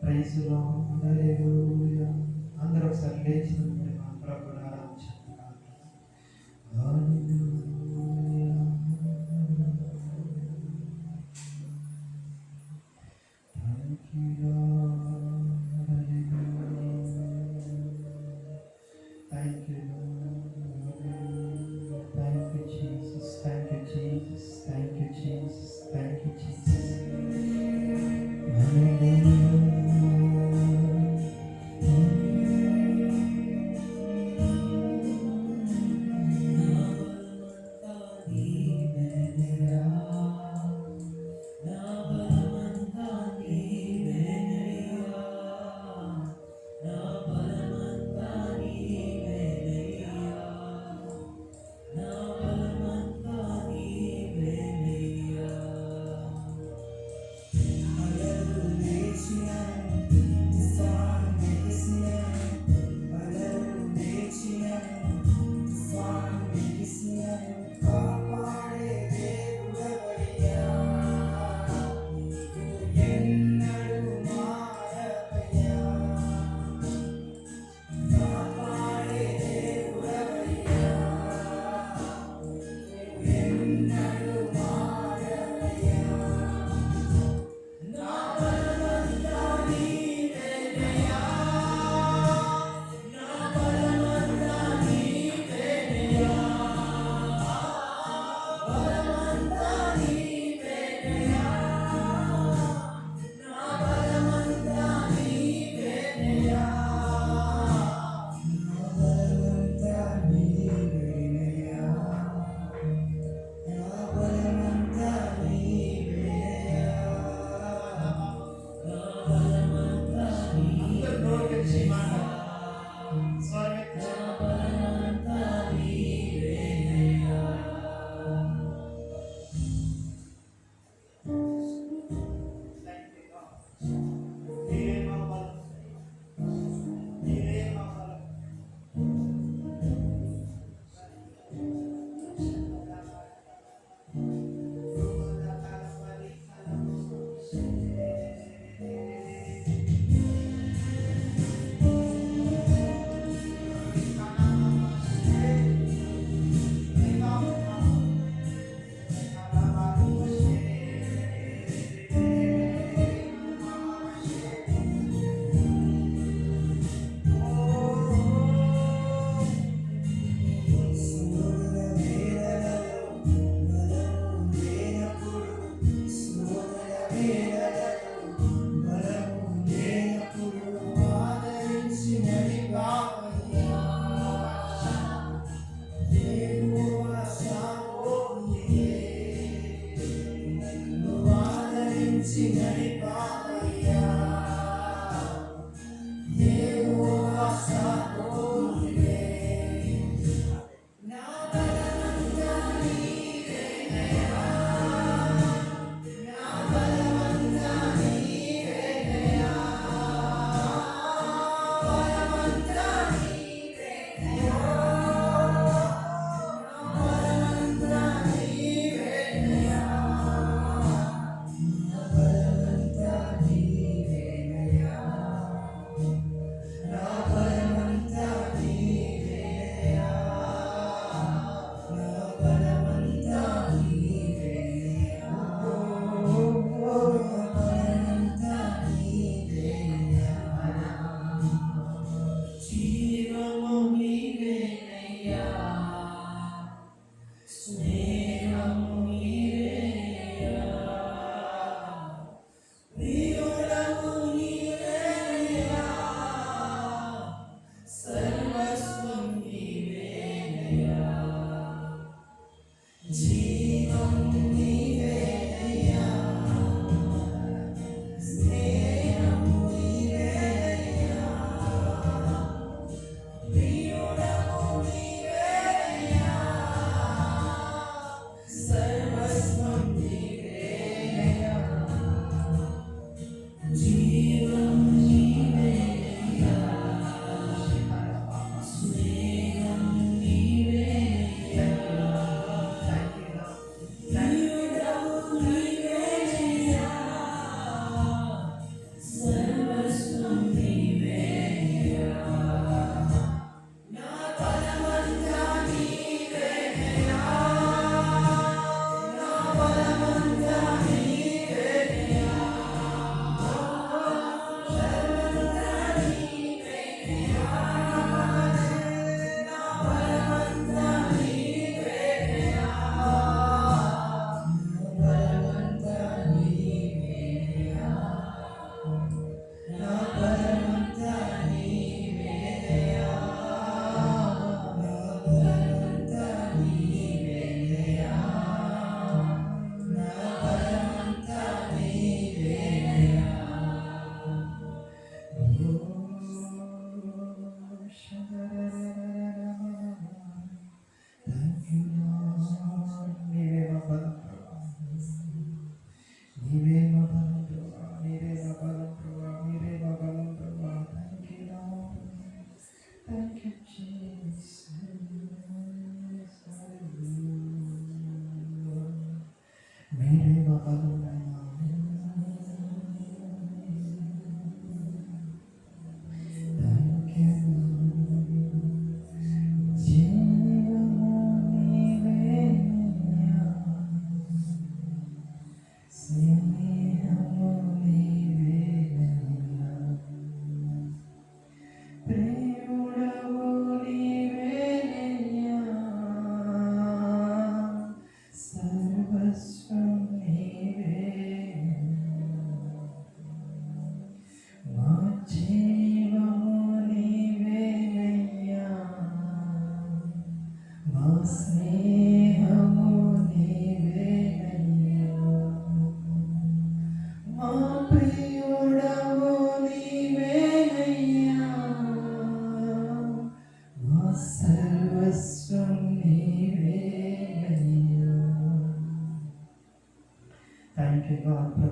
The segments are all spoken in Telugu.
Praise lord, hallelujah. అందరూ ఒకసారి లేచి నిలబడి మన ప్రభువుని ఆరాధించుకుందాం. Hallelujah. Thank you lord, hallelujah. Thank you lord, thank you Jesus, thank you Jesus, thank you Jesus, thank you Jesus.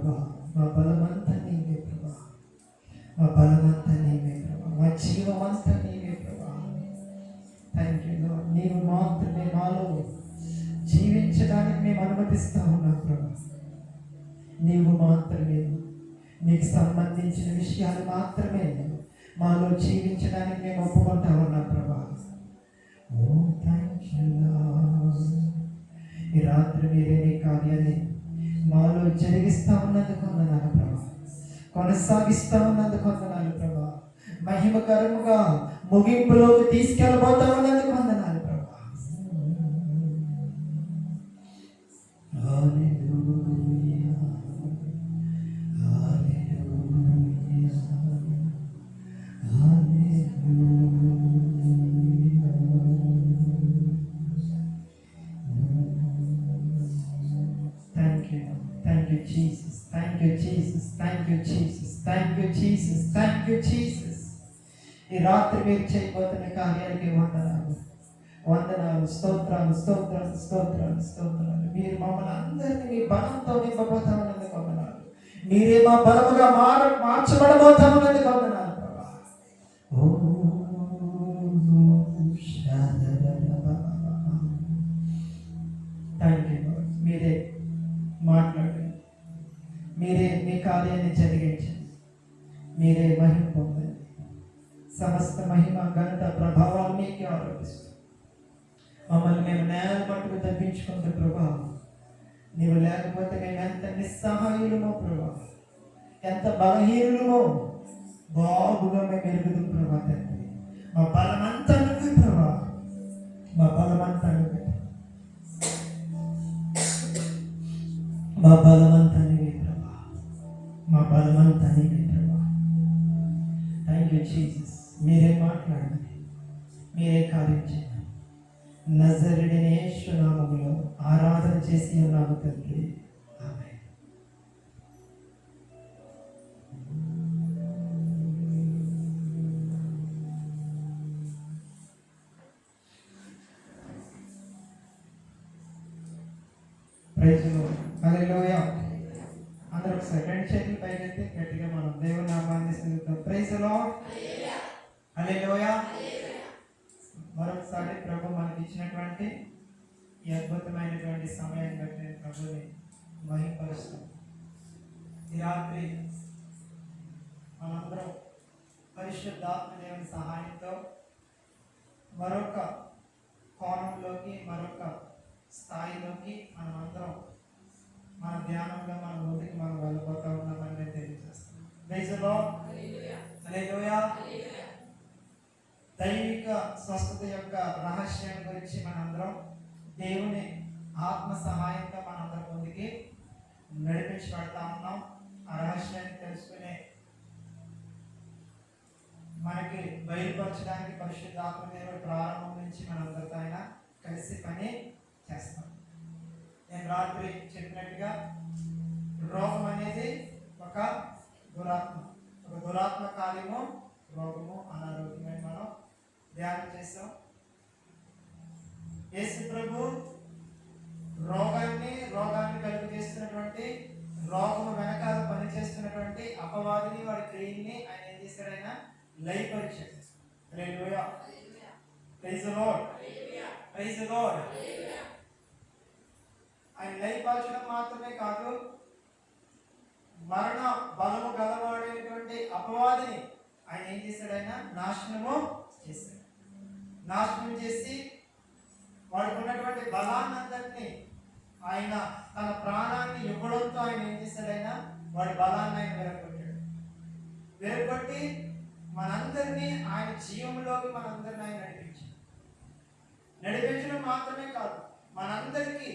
ప్రభా, మా బలమంతా నీవే ప్రభా, మా బలమంతా నీవే ప్రభా, మా జీవమంతా నీవే ప్రభా. Thank you lord. నీవు మాత్రమే మాలో జీవించడానికి మేము అనుమతిస్తా ఉన్నాం ప్రభా. నీవు మాత్రమే, నీకు సంబంధించిన విషయాలు మాత్రమే మాలో జీవించడానికి మేము ఒప్పుకుంటా ఉన్నాం ప్రభా. ఓ థ్యాంక్ యూ లార్డ్. ఈ రాత్రి మీరే మీ కార్యాన్ని మాలో జరిగిస్తా ఉన్నందుకు వందనాలు ప్రభా, కొనసాగిస్తా ఉన్నందుకు వందనాలు ప్రభా, మహిమకరముగా ముగింపులోకి తీసుకెళ్ళబోతా ఉన్నందుకు వందనాలు ప్రభా. హల్లెలూయా, hallelujah, hallelujah. Thank you, Jesus. Thank you, Jesus. Thank you, Jesus. Thank you, Jesus. Thank you, Jesus. ఈ రాత్రి మీరు చేయబోతున్న కార్యాలకి వందనాలు, వందనాలు, స్తోత్రాలు, స్తోత్రాలు, స్తోత్రాలు, స్తోత్రాలు. మీరు మమ్మల్ని అందరినీ మీ బలంతో నింపబోతామన్నందుకు వందనాలు. మీరే మా బలముగా మార్చబడబోతామన్నందుకు వందనాలు ప్రభా. Thank you lord. మీరే మాట్లాడండి, మీరే మీ కార్యాన్ని జరిగించండి, మీరే మహిమ పొందండి. సమస్త మహిమ, ఘనత, ప్రభావాలు మీకే ఆరోపిస్తాం. మమ్మల్ని మేము నేల మట్టుకు తగ్గించుకుంటే ప్రభా, నీవు లేకపోతే మేము ఎంత నిస్సహాయులమో ప్రభా, ఎంత బలహీనులమో బాగుగా మేము ఎరుగుదు ప్రభా. తండ్రి, మా బలమంతా నువ్వే ప్రభా, మా బలమంతా నువ్వే, మా బలమంతా నీవే ప్రభా, మా బలమంతా నీవే ప్రభా. Thank you Jesus. మీరే మాట్లాడండి, మీరే కార్యం చేయండి. నజరుడైన యేసు నామములో ఆరాధన చేసి ఉన్నాము తండ్రి, amen. Praise the lord. Hallelujah. అందరూ ఒకసారి రెండు చేతులు పైకెత్తి గట్టిగా మనం దేవుని నామాన్ని స్తుతిద్దాం. Praise the lord. హల్లెలూయా. మరొకసారి ప్రభు మనకి ఇచ్చినటువంటి ఈ అద్భుతమైనటువంటి సమయాన్ని బట్టి నేను ప్రభుని మహిమపరుస్తాం. ఈ రాత్రి మనందరం పరిశుద్ధాత్మ దేవుని సహాయంతో మరొక కోణంలోకి, మరొక స్థాయిలోకి మనమందరం మన ధ్యానంలో మన ముందుకు మనం వెళ్ళిపోతా ఉన్నామని నేను తెలియజేస్తాను. Praise the lord. హల్లెలూయా. దైవిక స్వస్థత యొక్క రహస్యం గురించి మనందరం దేవుని ఆత్మ సహాయంతో మనందరం ముందుకి నడిపించబడతా ఉన్నాం. ఆ రహస్యాన్ని తెలుసుకునే మనకి బయలుపరచడానికి పరిశుద్ధ ఆత్మదేవుడు ప్రారంభం నుంచి మనందరితో ఆయన కలిసి పని చేస్తాం. నేను రాత్రి చెప్పినట్టుగా రోగం అనేది ఒక దురాత్మ, ఒక దురాత్మ కార్యము, రోగము, అనారోగ్యమని మనం ధ్యానం చేస్తాం. యేసు ప్రభు రోగాన్ని కలుగు చేస్తున్నటువంటి, రోగము వెనకాల పనిచేస్తున్నటువంటి అపవాదిని, వాడి క్రియల్ని ఆయన ఏం చేశాడు? ఆయన లయపరిచాడు. Hallelujah. Praise the lord. Praise the lord. ఆయన లయపరచడం మాత్రమే కాదు, మరణ బలము గలవాడైనటువంటి అపవాదిని ఆయన ఏం చేశాడు? ఆయన నాశనము చేశాడు. నాశనం చేసి వాడికి ఉన్నటువంటి బలాన్నందరినీ ఆయన తన ప్రాణాన్ని ఇవ్వడంతో ఆయన ఏం చేశాడు? ఆయన వాడి బలాన్ని ఆయన విరగొట్టి మనందరినీ ఆయన జీవంలోకి మనందరినీ ఆయన నడిపించడం మాత్రమే కాదు, మనందరికీ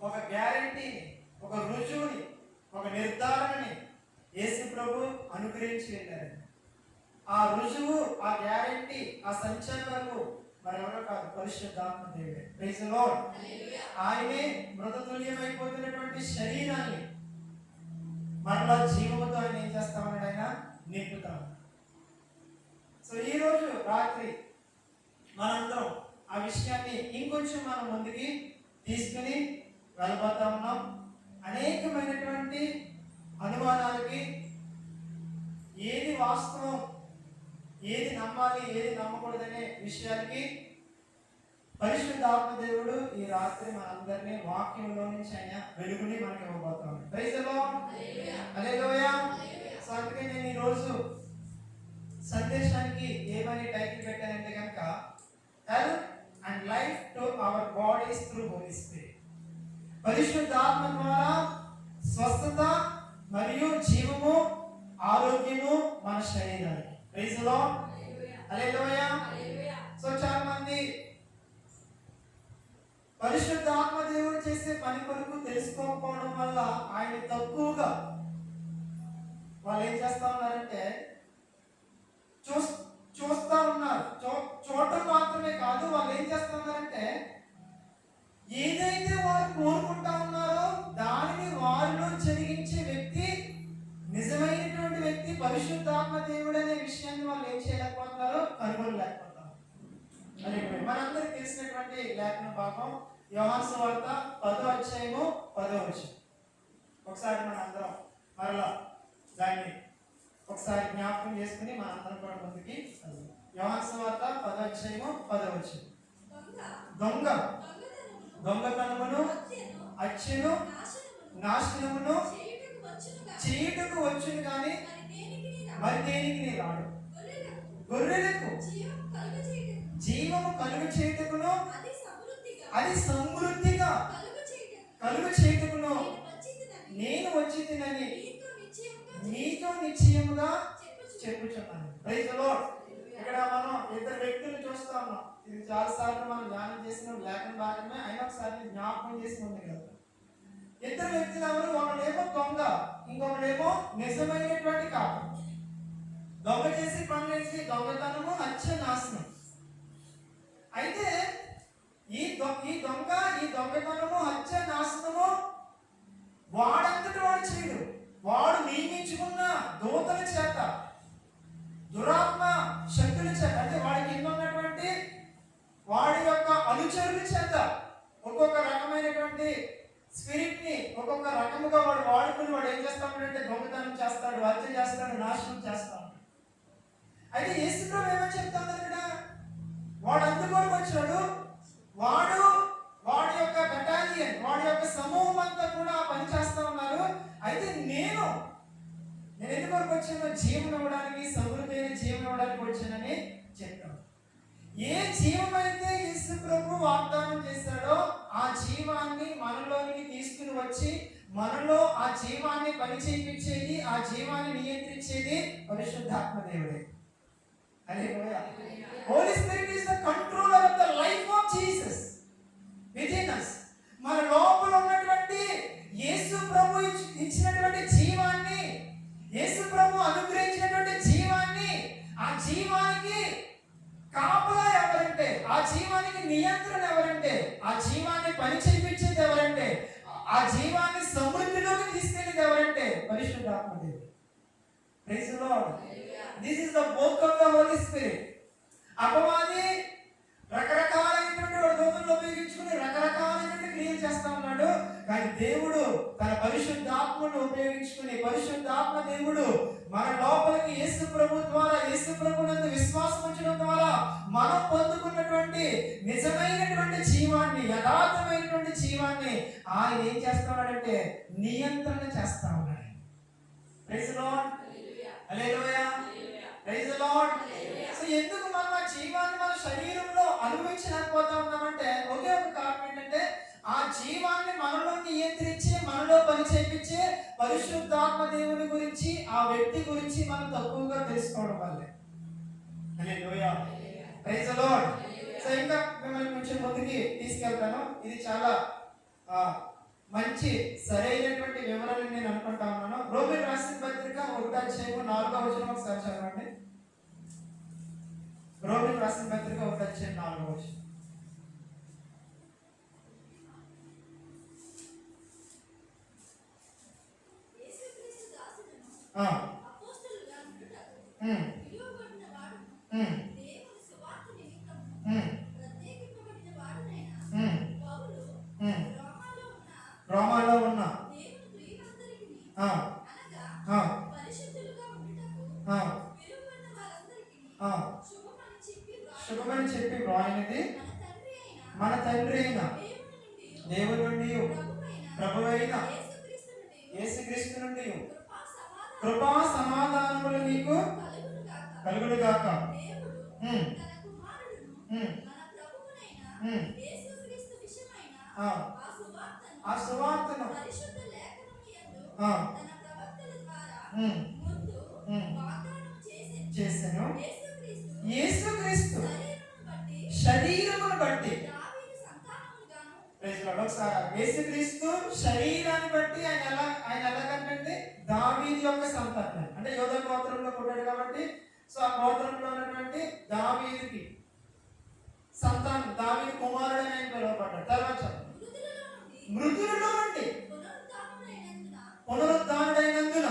ఒక గ్యారెంటీని, ఒక రుజువుని, ఒక నిర్ధారణని యేసు ప్రభు అనుగ్రహించి వెళ్ళారు. ఆ రుజువు, ఆ గ్యారెంటీ, ఆ సంచలనకు మరెవరో కాదు, పరిశుద్ధాత్మ దేవుడే. Praise the Lord. ఆయనే మృతతుల్యమైపోతున్నటువంటి శరీరాన్ని మరలా జీవముతో ఆయన ఏం చేస్తామన్నాడు? ఆయన నింపుతాం. సో ఈరోజు రాత్రి మనందరం ఆ విషయాన్ని ఇంకొంచెం మనం ముందుకి తీసుకుని వెళ్ళబోతా ఉన్నాం. అనేకమైనటువంటి అనుమానాలకి, ఏది వాస్తవం, ఏది నమ్మాలి, ఏది నమ్మకూడదనే విషయాలకి పరిశుద్ధాత్మ దేవుడు ఈ రాత్రి మనందరినీ వాక్యంలో నుంచి ఆయన వెలుగుని మనకి ఇవ్వబోతున్నాడు. Praise the lord, hallelujah. So అందుకే నేను ఈరోజు సందేశానికి ఏమని టైటిల్ పెట్టానంటే కనుక health and life to our bodies through Holy Spirit. పరిశుద్ధాత్మ ద్వారా స్వస్థత మరియు జీవము, ఆరోగ్యము మన శరీరానికి. Praise the lord, hallelujah. So చాలా మంది పరిశుద్ధాత్మ దేవుడు చేసే పని కొరకు తెలుసుకోకపోవడం వల్ల ఆయన తక్కువగా వాళ్ళు ఏం చేస్తా ఉన్నారంటే చూస్తా ఉన్నారు. చూడటం మాత్రమే కాదు, వాళ్ళు ఏం చేస్తా ఉన్నారంటే ఏదైతే వారు కోరుకుంటా ఉన్నారో దానిని వారిలో జరిగించే వ్యక్తి, నిజమైనటువంటి వ్యక్తి పరిశుద్ధాత్మ దేవుడు అనే విషయాన్ని వాళ్ళు ఏం చేయలేకపోతున్నారు, కనుగొనలేకపోతున్నారు. మనందరికి తెలిసినటువంటి లేఖన భాగం యోహాను సువార్త 10వ అధ్యాయము 10వ వచనం. ఒకసారి మన అందరం మరలా దాన్ని ఒకసారి జ్ఞాపకం చేసుకుని మన అందరం కూడా ముందుకి యోహాను సువార్త 10వ అధ్యాయము 10వ వచనం. దొంగతనమును, హత్యను, నాశనమును చేయుటకు వచ్చును గాని మరి దేనికి రాడు. గొర్రెలకు జీవము కలుగు చేయుటకును అది సమృద్ధిగా కలుగు చేయుటకును నేను వచ్చితినని నీతో నిశ్చయముగా చెప్పుచున్నాను. Praise the Lord. ఇక్కడ మనం ఇద్దరు వ్యక్తులు చూస్తా ఉన్నాం. ఇది చాలా సార్లు మనం ధ్యానం చేసిన లేఖన భాగమే అయినా ఒకసారి జ్ఞాపకం చేసి ఉంది కదా. ఇద్దరు వ్యక్తులు ఎవరు? ఒకడేమో దొంగ, ఇంకొకడేమో నిజమైనటువంటి కాపరి. దొంగ చేసి పనులేసి దొంగతనము, హత్య, నాశనం. అయితే ఈ దొంగ, ఈ దొంగతనము, హత్య, నాశనము వాడంతటి వాడు చేయడు. వాడు నియమించుకున్న దూతల చేత, దురాత్మ శక్తుల చేత, అంటే వాడికి కింద ఉన్నటువంటి వాడి యొక్క అనుచరుల చేత ఒక్కొక్క రకమైనటువంటి స్పిరిట్ ని ఒక్కొక్క రకముగా వాడు వాడుకుని వాడు ఏం చేస్తాడంటే దొంగతనం చేస్తాడు, హత్య చేస్తాడు, నాశనం చేస్తాడు. అయితే యేసుప్రభు ఏమని చెప్తాడు ఇక్కడ? వాడు అందుకొని వచ్చాడు, వాడి యొక్క బెటాలియన్, వాడి యొక్క సమూహం అంతా కూడా పని చేస్తా ఉన్నారు. అయితే నేను ఎందుకొరకు వచ్చాను? జీవం ఇవ్వడానికి, సమృద్ధి అయిన జీవం ఇవ్వడానికి వచ్చానని చెప్తాను. ఏ జీవం అయితే యేసు ప్రభు వాగ్దానం చేశాడో ఆ జీవాన్ని మనలోనికి తీసుకుని వచ్చి మనలో ఆ జీవాన్ని పని చేయించేది, ఆ జీవాన్ని నియంత్రించేది పరిశుద్ధాత్మ దేవుడే. హల్లెలూయా. Holy Spirit is the controller of the life of Jesus within us. మన లోపల ఉన్నటువంటి యేసు ప్రభు ఇచ్చినటువంటి జీవాన్ని, యేసు ప్రభు అనుగ్రహించినటువంటి జీవాన్ని, ఆ జీవానికి కాపలా ఎవరంటే, ఆ జీవానికి నియంత్రణ ఎవరంటే, ఆ జీవాన్ని పని చేయించేది ఎవరంటే, ఆ జీవాన్ని సమృద్ధిలోకి తీసుకెళ్ళేది ఎవరంటే పరిశుద్ధాత్మ దేవుడు. Praise the Lord. This is the work of the Holi Spirit. అపవాది రకరకాలైనటువంటి దూతలను ఉపయోగించుకుని రకరకాలైనటువంటి క్రియలు చేస్తా ఉన్నాడు. కానీ దేవుడు తన పరిశుద్ధాత్మను ఉపయోగించుకుని, పరిశుద్ధాత్మ దేవుడు మన లోపలికి యేసు ప్రభు ద్వారా, యేసు ప్రభునందు విశ్వాసం ఉంచడం ద్వారా మనం పొందుకున్నటువంటి నిజమైనటువంటి జీవాన్ని, యథార్థమైనటువంటి జీవాన్ని ఆయన ఏం చేస్తా ఉన్నాడంటే నియంత్రణ చేస్తా ఉన్నాడు. Praise the lord, hallelujah, praise the Lord. So ఎందుకు మనం ఆ జీవాన్ని మన శరీరంలో అనుభవించలేకపోతా ఉన్నామంటే ఒకే ఒక కారణం ఏంటంటే ఆ జీవాన్ని మనలో నియంత్రించి మనలో పని చేయించే పరిశుద్ధాత్మ దేవుని గురించి, ఆ వ్యక్తి గురించి మనం తక్కువగా తెలుసుకోవడం వల్లే. హల్లెలూయా, ప్రైజ్ ది లార్డ్. సో ఇంకా మిమ్మల్ని కొంచెం ముందుకి తీసుకెళ్తాను. ఇది చాలా మంచి సరైనటువంటి వివరాలు నేను అనుకుంటా ఉన్నాను. రోమీయులకు రాసిన పత్రిక 1వ అధ్యాయం 4వ వచనం ఒకసారి చదవండి. రోమీయులకు రాసిన పత్రిక 1వ అధ్యాయం 4వ వచనం. రోమాలో ఉన్న ఆ, పరిశుద్ధులుగా ఉండుటకు ఆ, పిలువబడిన వారందరికీ ఆ. శుభమని చెప్పి శుభమని చెప్పి వ్రాయినది మన మన తండ్రి అయిన తండ్రి అయిన దేవుని దేవుని నుండి నుండి ప్రభువైన ప్రభువైన యేసుక్రీస్తు నుండి యేసుక్రీస్తు నుండి కృపా కృపా సమాధానములు మీకు కలుగును గాక. కలుగును గాక. దేవుడు ఉమ్, తన కుమారుడును ఉమ్, మన ప్రభువునైన ఉమ్. యేసుక్రీస్తు విషయమైన ఆ, ఆ సువార్తను ఆ సువార్తను పరిశుద్ధ లేఖనముయందు ఆ, తన ప్రవక్తల ద్వారా ఉమ్, ముందు ఉమ్. వాగ్దానం చేసెను. యేసుక్రీస్తు యేసుక్రీస్తు శరీరమును శరీరమును బట్టి బట్టి దావీదు సంతానముగాను ప్రైజ్ లార్డ్. ఒకసారి యేసుక్రీస్తు శరీరాన్ని బట్టి ఆయన ఎలాగంటే దావీదు యొక్క సంతానం, అంటే యోధ గోత్రంలో పుట్టాడు కాబట్టి సో ఆ గోత్రంలో ఉన్నటువంటి దావీదుకి సంతానం, దావీదు కుమారుడు అని ఆయన పిలువబడ్డాడు. తర్వాత మృతులలో నుండి పునరుద్ధానుడైనందున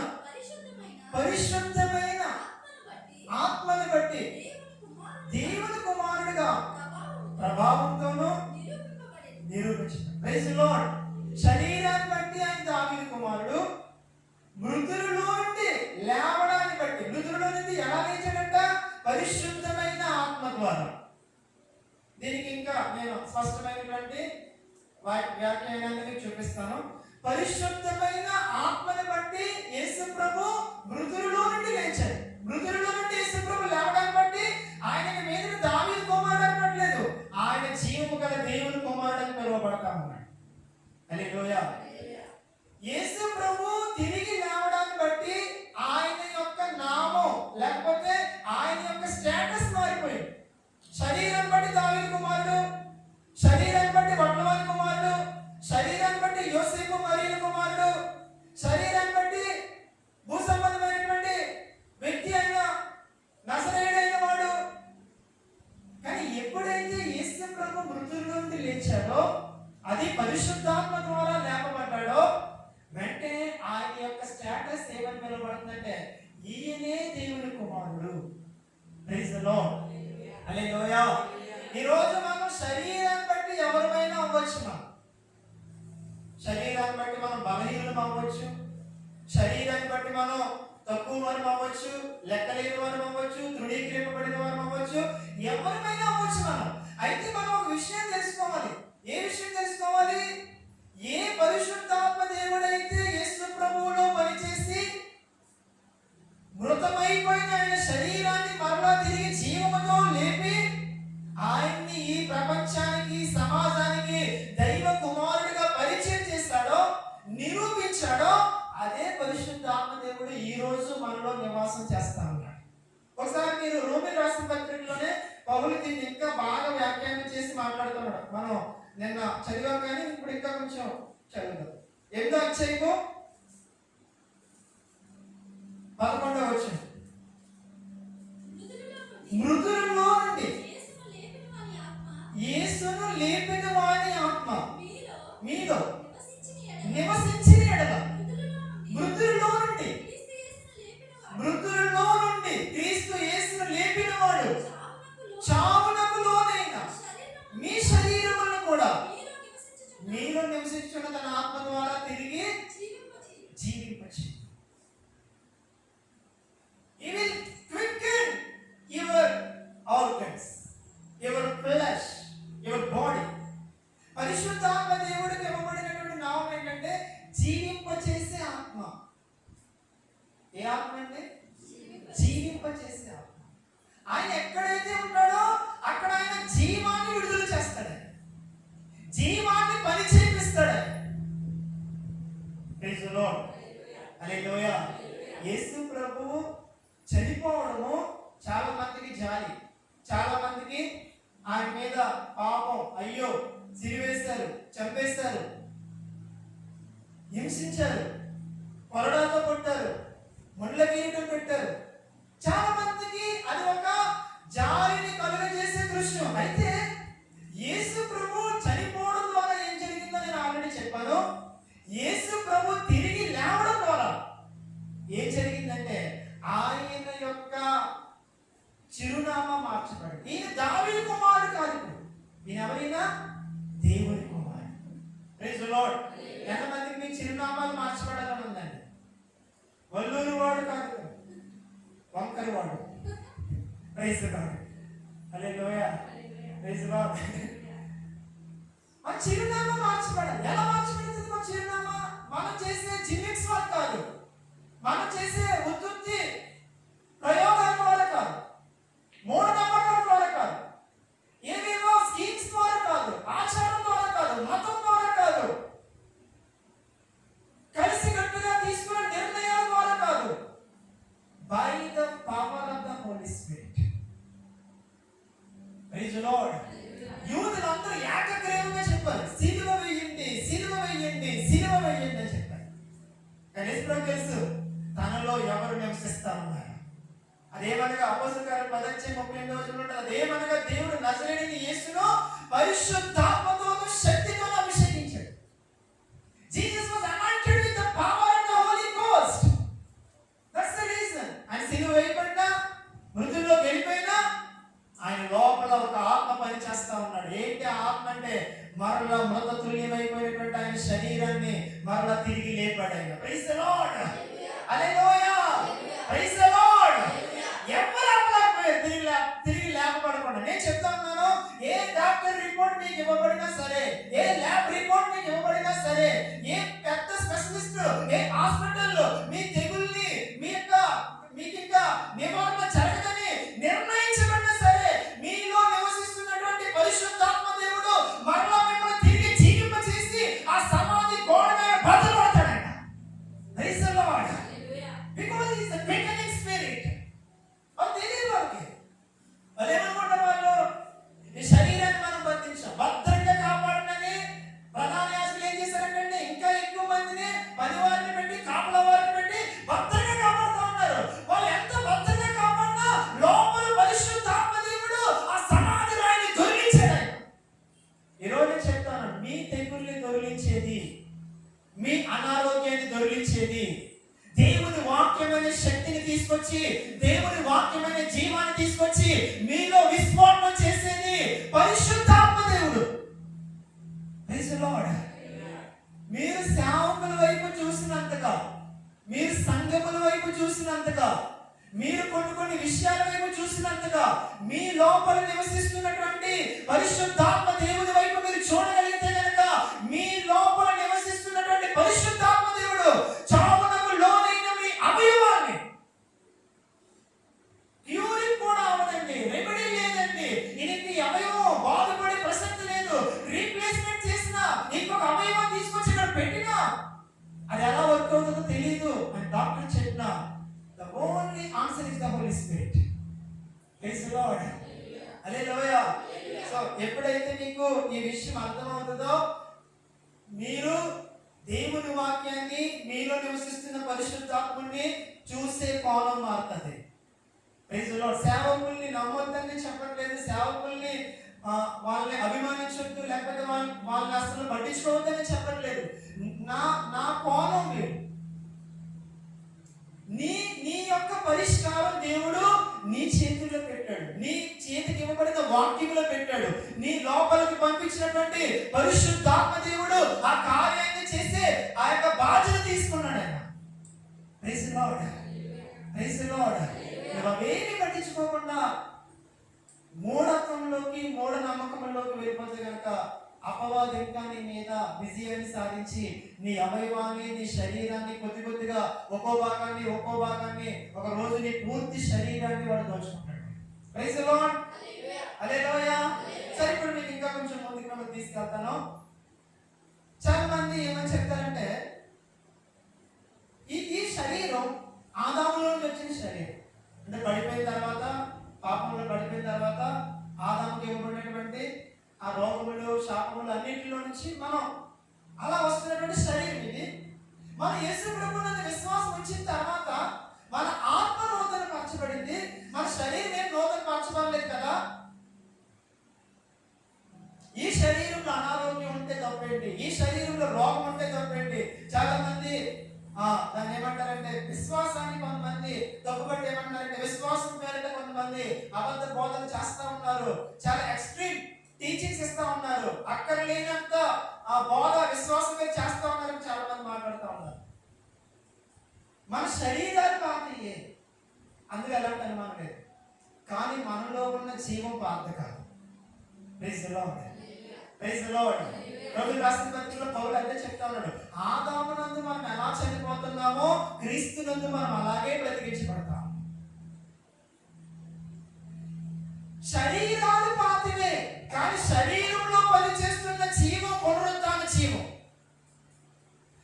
పరిశుద్ధమైన ఆత్మను బట్టి దేవుని కుమారుడిగా ప్రభావంతోనూ నిరూపించాడు. Praise Lord. శరీరాన్ని బట్టి ఆయన దావీదు కుమారుడు, మృతులలో నుండి లేవడాన్ని బట్టి, మృతులలో నుండి ఎలా లేచాడంట? పరిశుద్ధమైన ఆత్మ ద్వారా. దీనికి ఇంకా నేను స్పష్టమైనటువంటి వ్యాఖ్యానాన్ని మీకు చూపిస్తాను. పరిశుద్ధమైన ఆత్మని బట్టి యేసు ప్రభు మృతులలో నుండి లేచాడు. మృతులలో నుండి యేసు ప్రభు లేవడాన్ని బట్టి ఆయన మీద దావీదు కుమారుడు అనట్లేదు, ఆయన జీవము గల దేవుని కుమారుడు అని పిలువబడతా ఉన్నాడు. హల్లెలూయా. యేసు ప్రభు తిరిగి లేవడాన్ని బట్టి ఆయన యొక్క నామం లేకపోతే ఆయన యొక్క స్టేటస్ మారిపోయింది. శరీరాన్ని బట్టి దావీదు కుమారుడు, శరీరాన్ని బట్టి వడ్లవాని కుమారుడు, శరీరాన్ని బట్టి యోసేపు మరియల కుమారుడు, శరీరాన్ని బట్టి భూ సంబంధమైనటువంటి వ్యక్తి అయిన నజరేయుడైన వాడు. కానీ ఎప్పుడైతే యేసు ప్రభు మృతుల నుండి లేచాడో, అది పరిశుద్ధాత్మ ద్వారా లేపబడ్డాడో, వెంటనే ఆయన యొక్క స్టేటస్ ఏమని పిలువబడుతుందంటే ఈయనే దేవుని కుమారుడు. Praise the lord. హల్లెలూయా. ఈ రోజు మనం శరీరాన్ని బట్టి ఎవరిమైనా అవ్వచ్చు. మనం శరీరాన్ని బట్టి మనం బలహీనం అవ్వచ్చు, శరీరాన్ని బట్టి మనం తక్కువ వారం అవ్వచ్చు, లెక్కలేని వారం అవ్వచ్చు, తృణీకరింపబడిన వారం అవ్వచ్చు, ఎవరిమైనా అవ్వచ్చు మనం. అయితే మనం ఒక విషయం తెలుసుకోవాలి. ఏ విషయం తెలుసుకోవాలి? ఏ పరిశుద్ధాత్మ దేవుడైతే యేసు ప్రభువులో పనిచేసి మృతమైపోయిన ఆయన శరీరాన్ని మరలా తిరిగి జీవముతో లేపి ఆయన్ని ఈ ప్రపంచానికి, సమాజానికి దైవ కుమారుడిగా పరిచయం చేశాడో, నిరూపించాడో, అదే పరిశుద్ధాత్మ దేవుడు ఈ రోజు మనలో నివాసం చేస్తా ఉన్నాడు. ఒకసారి మీరు రోమీయులకు రాసిన పత్రికలోనే పౌలు దీన్ని ఇంకా బాగా వ్యాఖ్యానం చేసి మాట్లాడుతున్నాడు. మనం నిన్న చదివాం కానీ ఇప్పుడు ఇంకా కొంచెం చదువుతాం. 8వ అధ్యాయము 11వ వచనం. మృతులలో నుండి యేసును లేపిన వాని ఆత్మ మీలో నివసించిన ఎడల, మృతులలో నుండి క్రీస్తు యేసును లేపిన వాడు చావునకు లోనైన మీ శరీరములను కూడా మీలో నివసించున్న తన ఆత్మ ద్వారా తిరిగి జీవింపచేయును. He will quicken your organs, your flesh, your body. పరిశుద్ధాత్మ దేవుడికి ఇవ్వబడినటువంటి నామం ఏంటంటే జీవింపచేసే ఆత్మ. ఏ ఆత్మ అంటే? జీవింపచేసే ఆత్మ. ఆయన ఎక్కడైతే ఉంటాడో అక్కడ ఆయన జీవాన్ని విడుదల చేస్తాడు, జీవాన్ని పని చేపిస్తాడు. Praise the lord. హల్లెలూయా. యేసు ప్రభువు చనిపోవడము చాలా మందికి జాలి, చాలా మందికి ఆయన మీద పాపం, అయ్యో సిరివేశారు, చంపేశారు, హింసించారు, కొరడాతో కొట్టారు, ముళ్ళ కిరీటం పెట్టారు. చాలా మందికి అది ఒక జాలిని కలుగజేసే దృశ్యం. అయితే యేసు ప్రభు చనిపోవడం ద్వారా ఏం జరిగిందో నేను ఆల్రెడీ చెప్పాను. యేసు ప్రభు తిరిగి లేవడం ద్వారా ఏం జరిగిందంటే ఆయన యొక్క చిరునామా మార్చబడింది. ఈయన దావీదు కుమారుడు కాదు, ఈయన ఎవరైనా దేవుని కుమారుడు. Praise the Lord. ఎంతమందికి మీ చిరునామాలు మార్చబడాలని ఉందండి? వల్లూరు ఆఖరి వాడు. Praise God, hallelujah, praise God. మన చిరునామా మార్చబడాలి. ఎలా మార్చబడుతుంది మన చిరునామా? మనం చేసే జిమ్మిక్స్ వల్ల కాదు, మనం చేసే ఉత్పత్తి ప్రయోగాల ద్వారా కాదు, మూఢనమ్మకాల ద్వారా కాదు, ఏవేవో స్కీమ్స్ ద్వారా కాదు, ఆచారం ద్వారా కాదు, మతం ద్వారా కాదు, కలిసికట్టుగా తీసుకున్న నిర్ణయాల ద్వారా కాదు, by the power of the Holi spirit. Praise the lord. యూదులందరూ ఏకగ్రీవంగా చెప్పారు, సిలువ వేయండి, సిలువ వేయండి, సిలువ వేయండి అని చెప్పారు. కానీ యేసుప్రభువుకు తెలుసు తనలో ఎవరు నివసిస్తా ఉన్నారు. అదేమనగా అపోస్తలుల కార్యాలు 10:38 అదేమనగా దేవుడు నజరేయుడైన యేసును పరిశుద్ధాత్మతోను శక్తితోను అభిషేకించాడు. Jesus was anointed with the power of the Holy Ghost. That's the reason. ఆయన సిలువ వేయబడినా, మృతుల్లో వెళ్ళిపోయినా ఆయన లోపల ఒక ఆత్మ పని చేస్తా ఉన్నాడు. ఏంటి ఆ ఆత్మ అంటే? మరలా మృత తుల్యమైపోయినటువంటి ఆయన శరీరాన్ని మరలా తిరిగి లేపాడు ఆయన. Praise the lord, hallelujah, praise the Lord. ఎవరు ఆపలేకపోయారు తిరిగి లేపబడకుండా. నేను చెప్తా ఉన్నాను, ఏ డాక్టర్ రిపోర్ట్ మీకు ఇవ్వబడినా సరే, ఏ ల్యాబ్ రిపోర్ట్ మీకు ఇవ్వబడినా సరే, ఏ పెద్ద స్పెషలిస్ట్ ఏ హాస్పిటల్లో మీ తెగుల్ని మీకు ఇంకా నివారణ జరగదని నిర్ణయించబడినా సరే, మీలో నివసిస్తున్నటువంటి పరిశుద్ధాత్మ దేవుడు మరలా మిమ్మల్ని తిరిగి జీవింపచేసి ఆ సమాధి గోడ మీద భద్రపడతాడంట. Praise the lord. Because he is the quickening spirit. అది తెలియదు వాళ్ళకి. వాళ్ళు ఏమనుకుంటారు? వాళ్ళు ఈ శరీరాన్ని మనం బంధించాం, భద్రంగా కాపాడనని ప్రధాన యాజకులు ఏం చేశారంటే ఇంకా ఎక్కువ మందిని పనివారిని పెట్టి, కాపలా వారిని పెట్టి భద్రంగా కాపాడుతూ ఉన్నారు. వాళ్ళు ఎంత భద్రంగా కాపాడినా లోపల పరిశుద్ధాత్మ దేవుడు ఆ సమాధి రాయిని దొరికించాడు. ఈరోజు చెప్తాను, మీ తెగుల్ని దొరికించేది, మీ అనారోగ్యాన్ని దొరికించేది దేవుని వాక్యమైన శక్తిని తీసుకొచ్చి, దేవుని వాక్యమైన జీవాన్ని తీసుకొచ్చి మీలో విస్ఫోటనం చేసేది పరిశుద్ధాత్మ దేవుడు. Praise the Lord. మీరు సేవకుల వైపు చూసినంతగా, మీరు సంఘముల వైపు చూసినంతగా, మీరు కొన్ని విషయాల వైపు చూసినంతగా, మీ లోపల నివసిస్తున్నటువంటి పరిశుద్ధాత్మ దేవుని వైపు మీరు చూడగలిగితే కనుక, మీ లోపల నివసిస్తున్నటువంటి పరిశుద్ధాత్మ దేవుడు చావునకు లోనైన మీ అవయవాన్ని క్యూరింగ్ కూడా అవదండి, రెమెడీ లేదండి. ఇది అవయవం బాధపడే ప్రసక్తి లేదు. రీప్లేస్మెంట్ చేసినా, ఇంకొక అవయవం తీసుకొచ్చి ఇక్కడ పెట్టినా అది ఎలా వర్క్ అవుతుందో తెలియదు అని డాక్టర్ చెప్పినా, the only answer is the Holy Spirit. Praise the Lord. Hallelujah. So ఎప్పుడైతే మీకు ఈ విషయం అర్థమవుతుందో, మీరు దేవుని వాక్యాన్ని, మీలో నివసిస్తున్న పరిశుద్ధాత్మని చూసే కోణం మారుతుంది. Praise the lord. సేవకుల్ని నమ్మొద్దని చెప్పట్లేదు, సేవకుల్ని వాళ్ళని అభిమానించొద్దు, లేకపోతే వాళ్ళని అసలు పట్టించుకోవద్దని చెప్పట్లేదు. నా కోణం మీరు, నీ యొక్క పరిష్కారం దేవుడు నీ చేతుల్లో పెట్టాడు, నీ చేతికి ఇవ్వబడిన వాక్యంలో పెట్టాడు. నీ లోపలికి పంపించినటువంటి పరిశుద్ధాత్మ దేవుడు ఆ కార్యాన్ని చేసే ఆ యొక్క బాధ్యత తీసుకున్నాడు ఆయన. Praise the lord, praise the Lord. నువ్వు అవేమి పట్టించుకోకుండా మూఢత్వంలోకి, మూఢనమ్మకంలోకి వెళ్ళిపోతే కనుక అపవాది ఇంకా నీ మీద విజయాన్ని సాధించి నీ అవయవాన్ని, నీ శరీరాన్ని కొద్దిగా ఒక్కో భాగాన్ని ఒక రోజు నీ పూర్తి శరీరాన్ని వాడు దోచుకుంటాడు. ప్రైజ్ ది లార్డ్, హల్లెలూయా. సరే, ఇప్పుడు మీకు ఇంకా కొంచెం ముందుకు తీసుకెళ్తాను. చాలా మంది ఏమని చెప్తారంటే, ఈ శరీరం ఆదాములో నుంచి వచ్చిన శరీరం, అంటే పడిపోయిన తర్వాత, పాపంలో పడిపోయిన తర్వాత ఆదాముకి ఇవ్వబడినటువంటి ఆ రోగములు, శాపములు అన్నింటిలో నుంచి మనం అలా వస్తున్నటువంటి శరీరం ఇది. మన యేసు ప్రభువునందు విశ్వాసం వచ్చిన తర్వాత మన ఆత్మ నూతన పరచబడింది, మన శరీరం ఏం నూతన పరచబడలేదు కదా. ఈ శరీరంలో అనారోగ్యం ఉంటే తప్పేంటి, ఈ శరీరంలో రోగం ఉంటే తప్పేంటి. చాలా మంది దాన్ని ఏమంటారంటే, విశ్వాసాన్ని కొంతమంది తప్పుబట్టి ఏమంటారంటే, విశ్వాసం పేరిట కొంతమంది అబద్ధ బోధన చేస్తా ఉన్నారు, చాలా ఎక్స్ట్రీమ్ టీచింగ్స్ ఇస్తా ఉన్నారు, అక్కడ లేనంత ఆ బోధ విశ్వాసం మీద చేస్తా ఉన్నారని చాలా మంది మాట్లాడుతూ ఉన్నారు. మన శరీరాలు పాతయ్యే, అందులో ఎలాంటి అనుమానం లేదు. కానీ మనలో ఉన్న జీవం పాత కాదు. Praise the lord. Praise the lord. రోమీయులకు రాసిన పత్రికలో పౌలు అదే చెప్తా ఉన్నాడు, ఆదామునందు మనం ఎలా చనిపోతున్నామో క్రీస్తునందు మనం అలాగే బ్రతికించబడతాం. శరీరాలు పాతివే, కానీ శరీరంలో పనిచేస్తున్న జీవం పునరుత్థాన జీవం.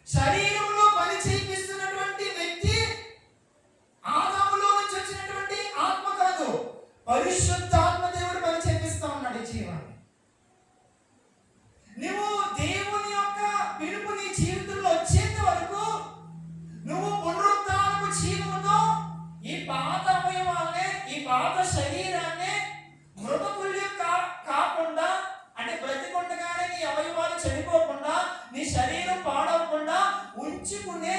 శరీరంలో పని చేపిస్తున్నటువంటి వ్యక్తి ఆదాములో నుంచి వచ్చినటువంటి ఆత్మ కాదు, పరిశుద్ధాత్మ దేవుడు పని చేపిస్తా ఉన్నాడు ఈ జీవాన్ని. నువ్వు దేవుని యొక్క పిలుపు నీ జీవితంలో వచ్చేంత వరకు నువ్వు పునరుత్థానపు జీవముతో ఈ పాత అవయవాన్ని, ఈ పాత శరీరాన్ని మృతతుల్యం కాకుండా, అంటే బ్రతికుండగానే నీ అవయవాలు చనిపోకుండా, నీ శరీరం పాడవకుండా ఉంచుకునే,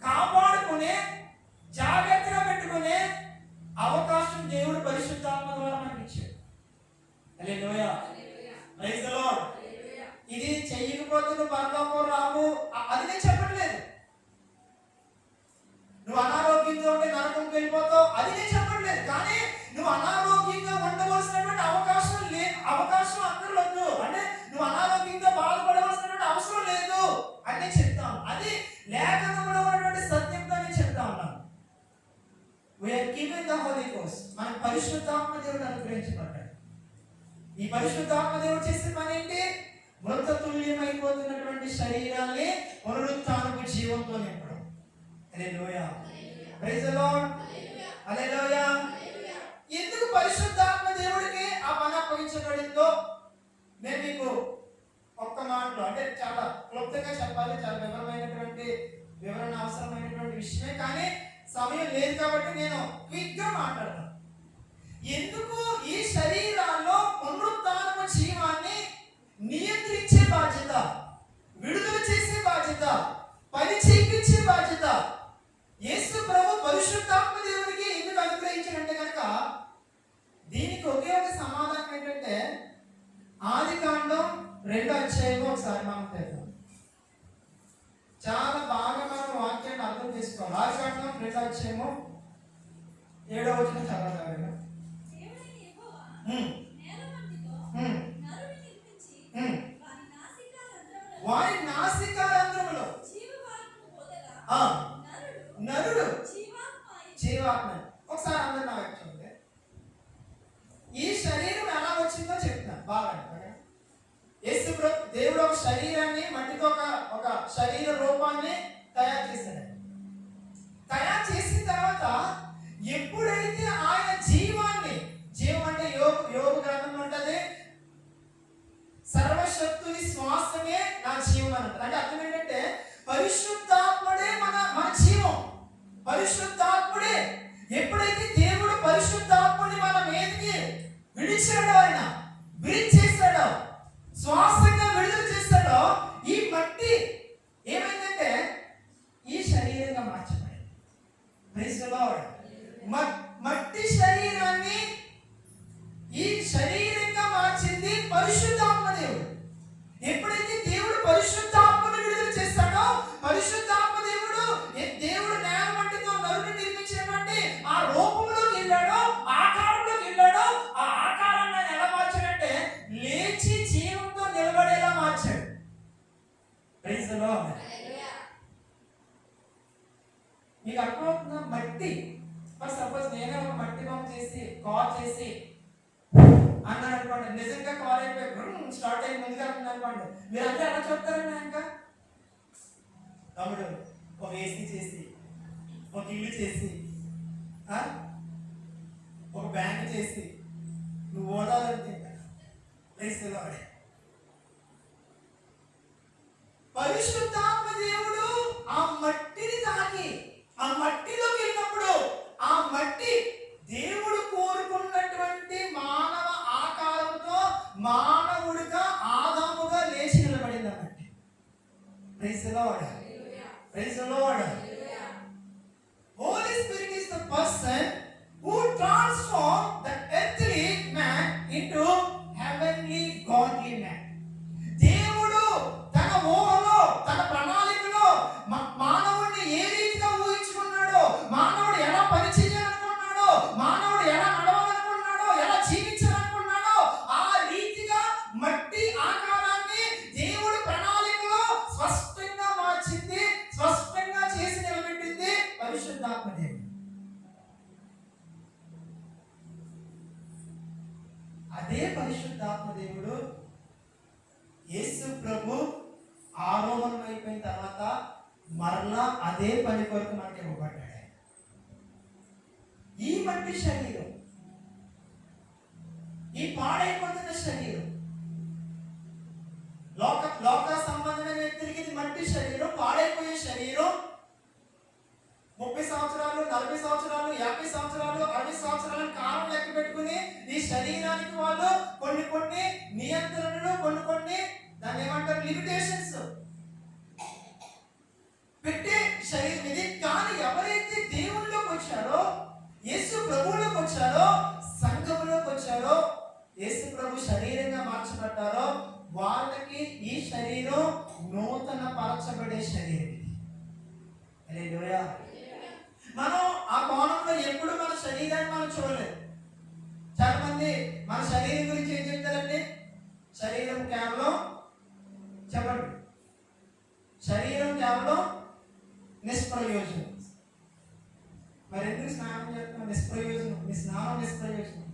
కాపాడుకునే, జాగ్రత్తగా పెట్టుకునే అవకాశం దేవుడు పరిశుద్ధాత్మ ద్వారా మనకి ఇచ్చాడు. హల్లెలూయా. Praise the lord. ఇది చెయ్యకపోతే నువ్వు పరలోకం రావు అది నేను చెప్పట్లేదు. నువ్వు అనారోగ్యంగా ఉంటే నరకంకి వెళ్ళిపోతావు అది నేను చెప్పట్లేదు. కానీ నువ్వు అనారోగ్యంగా ఉండవలసినటువంటి అవకాశం అక్కర్లేదు. అంటే నువ్వు అనారోగ్యంగా బాధపడవలసినటువంటి అవసరం లేదు అని నేను చెప్తాను. అది లేఖనంలో ఉన్నటువంటి సత్యంతో నేను చెప్తా ఉన్నాను. We are given the Holy Ghost. మనకు పరిశుద్ధాత్మ దేవుడు అనుగ్రహించబడ్డాడు. ఈ పరిశుద్ధాత్మ దేవుడు చేసే పని ఏంటి? మృతతుల్యమైపోతున్నటువంటి శరీరాన్ని పునరుత్థానపు జీవంతో నింపడం. Hallelujah. Praise the lord. Hallelujah. ఎందుకు పరిశుద్ధాత్మ దేవుడికి ఆ పని అప్పగించబడిందో నేను మీకు ఒక్క మాటలో, అంటే చాలా క్లుప్తంగా చెప్పాలి, చాలా వివరణ అవసరమైనటువంటి విషయమే, కానీ సమయం లేదు కాబట్టి నేను క్విక్ గా మాట్లాడతాను. ఎందుకు ఈ శరీరాల్లో పునరుత్థానపు జీవాన్ని నియంత్రించే బాధ్యత, విడుదల చేసే బాధ్యత, పని చేయించే బాధ్యత యేసు ప్రభు పరిశుద్ధాత్మ దేవునికి ఎందుకు అనుగ్రహించాడంటే కనుక దీనికి ఒకే ఒక సమాధానం ఏంటంటే ఆదికాండం 2వ అధ్యాయము ఒకసారి మనం తెద్దాం. చాలా బాగా మనం వాక్యాన్ని అర్థం చేసుకోవాలి. ఆదికాండం 2వ అధ్యాయము 7వ వచనం చదవగలరా? వారి నాసికారంధ్రములో నరుడు జీవాత్మ. ఒకసారి అందరూ నా చూడండి. ఈ శరీరం ఎలా వచ్చిందో చెప్తాను బాగా. యేసు దేవుడు ఒక శరీరాన్ని మట్టితో ఒక శరీర రూపాన్ని తయారు చేశాడు. తయారు చేసిన తర్వాత ఎప్పుడైతే ఆయన జీవాన్ని, జీవం అంటే యోగ గ్రంథంలో ఉంటది, సర్వశక్తుని శ్వాసమే నా జీవం అంటారు. అంటే అర్థం ఏంటంటే పరిశుద్ధాత్ముడే మన జీవం. పరిశుద్ధాత్ముడే ఎప్పుడైతే దేవుడు పరిశుద్ధాత్ముని మన మీదకి విడిచాడో, ఆయన బ్రీత్ చేశాడో, శ్వాసంగా విడుదల చేశాడో, ఈ మట్టి ఏమైందంటే ఈ శరీరంగా మార్చబడింది. Praise the Lord. మట్టి శరీరాన్ని ఈ శరీరంగా మార్చింది పరిశుద్ధాత్మ దేవుడు. ఎప్పుడైతే దేవుడు పరిశుద్ధాత్మను విడుదల చేస్తాడో, పరిశుద్ధాత్మ దేవుడు నేల మట్టితో నరుని నిర్మించినటువంటి ఆ రూపంలోకి వెళ్ళాడో, ఆకారంలోకి వెళ్ళాడో, ఆ ఆకారాన్ని ఆయన ఎలా మార్చాడంటే లేచి జీవంతో నిలబడేలా మార్చాడు. Praise the Lord. మీకు అర్థమవుతుందా? మట్టి ఫర్ సపోజ్ నేనే ఒక మట్టి బొమ్మ చేసి కాల్ చేసి అన్నాడు అనుకోండి, నిజంగా కాల్ అయిపోయి స్టార్ట్ అయ్యి ముందుగా అనుకోండి, మీరంతా ఎలా చెప్తారండి? ఇంకా తమ్ముడు ఒక ఏసీ చేసి, ఒక ఇల్లు చేసి, ఒక బ్యాంక్ చేసి నువ్వు ఓడాలంటే ప్రైజ్ ది లార్డ్. పరిశుద్ధాత్మ దేవుడు ఆ మట్టిని తాకి ఆ మట్టిలోకి వెళ్ళినప్పుడు ఆ మట్టి దేవుడు కోరుకున్నటువంటి మానవ ఆకారంతో మానవుడిగా ఆదాముగా లేచి నిలబడింది ఆ మట్టి. Praise the lord. Praise the Lord. Holy Spirit is the person who transforms the earthly man into heavenly godly man. దేవుడు తన ఊహలో, తన ప్రణాళికలో మానవుడిని ఏ రీతిగా ఊహించుకున్నాడో, మానవుడు ఎలా పనిచేయాలనుకున్నాడో అదే పరిశుద్ధాత్మ దేవుడు యేసు ప్రభు ఆరోహణం అయిపోయిన తర్వాత మరలా అదే పని కొరకు మనకి ఇవ్వబడ్డాడు. ఈ మట్టి శరీరం, ఈ పాడైపోతున్న శరీరం, లోక సంబంధమైన వ్యక్తులకి ఇది మట్టి శరీరం, పాడైపోయే శరీరం. 30 సంవత్సరాలు, 40 సంవత్సరాలు, 50 సంవత్సరాలు, 60 సంవత్సరాల కాలం లెక్క పెట్టుకుని ఈ శరీరానికి వాళ్ళు కొన్ని నియంత్రణలు, కొన్ని దాన్ని ఏమంటారు, లిమిటేషన్స్ పెట్టే శరీరం ఇది. కానీ ఎవరైతే దేవుళ్ళలోకి వచ్చారో, యేసు ప్రభువులోకి వచ్చారో, సంఘంలోకి వచ్చారో, యేసు ప్రభు శరీరంగా మార్చబడ్డారో వాళ్ళకి ఈ శరీరం నూతన పరచబడే శరీరం ఇది. హల్లెలూయా. మనం ఆ కోణంలో ఎప్పుడు మన శరీరాన్ని మనం చూడలేదు. చాలా మంది మన శరీరం గురించి ఏం చెప్తారండి? శరీరం కేవలం, చెప్పండి, శరీరం కేవలం నిష్ప్రయోజనం. మరి ఎందుకు స్నానం చేస్తున్నావు? నిష్ప్రయోజనం. నీ స్నానం నిష్ప్రయోజనం,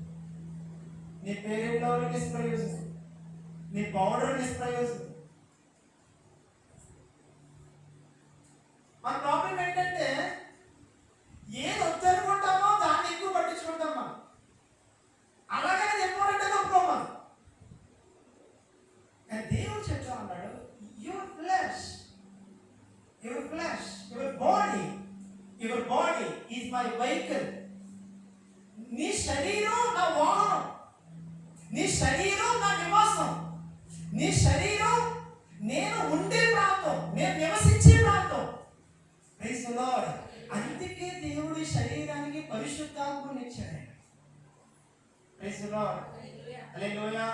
నీ పేరెంట్లో నిష్ప్రయోజనం, నీ పౌడర్ నిష్ప్రయోజనం. మన ప్రాబ్లం ఏంటంటే ఏది వద్దనుకుంటామో దాన్ని ఎక్కువ పట్టించుకుంటాం మనం. అలాగనే ఇంపార్టెంట్ అని ఒప్పుకోం మనం. కానీ దేవుడు చెప్తా ఉన్నాడు, your flesh, your body is my vehicle. నీ శరీరం నా వాహనం, నీ శరీరం నా నివాసం, నీ శరీరం నేను ఉండే ప్రాంతం, నేను నివసించే ప్రాంతం. Praise the lord. అందుకే దేవుడి శరీరానికి పరిశుద్ధాత్మని ఇచ్చాడు. Praise the lord. హల్లెలూయా.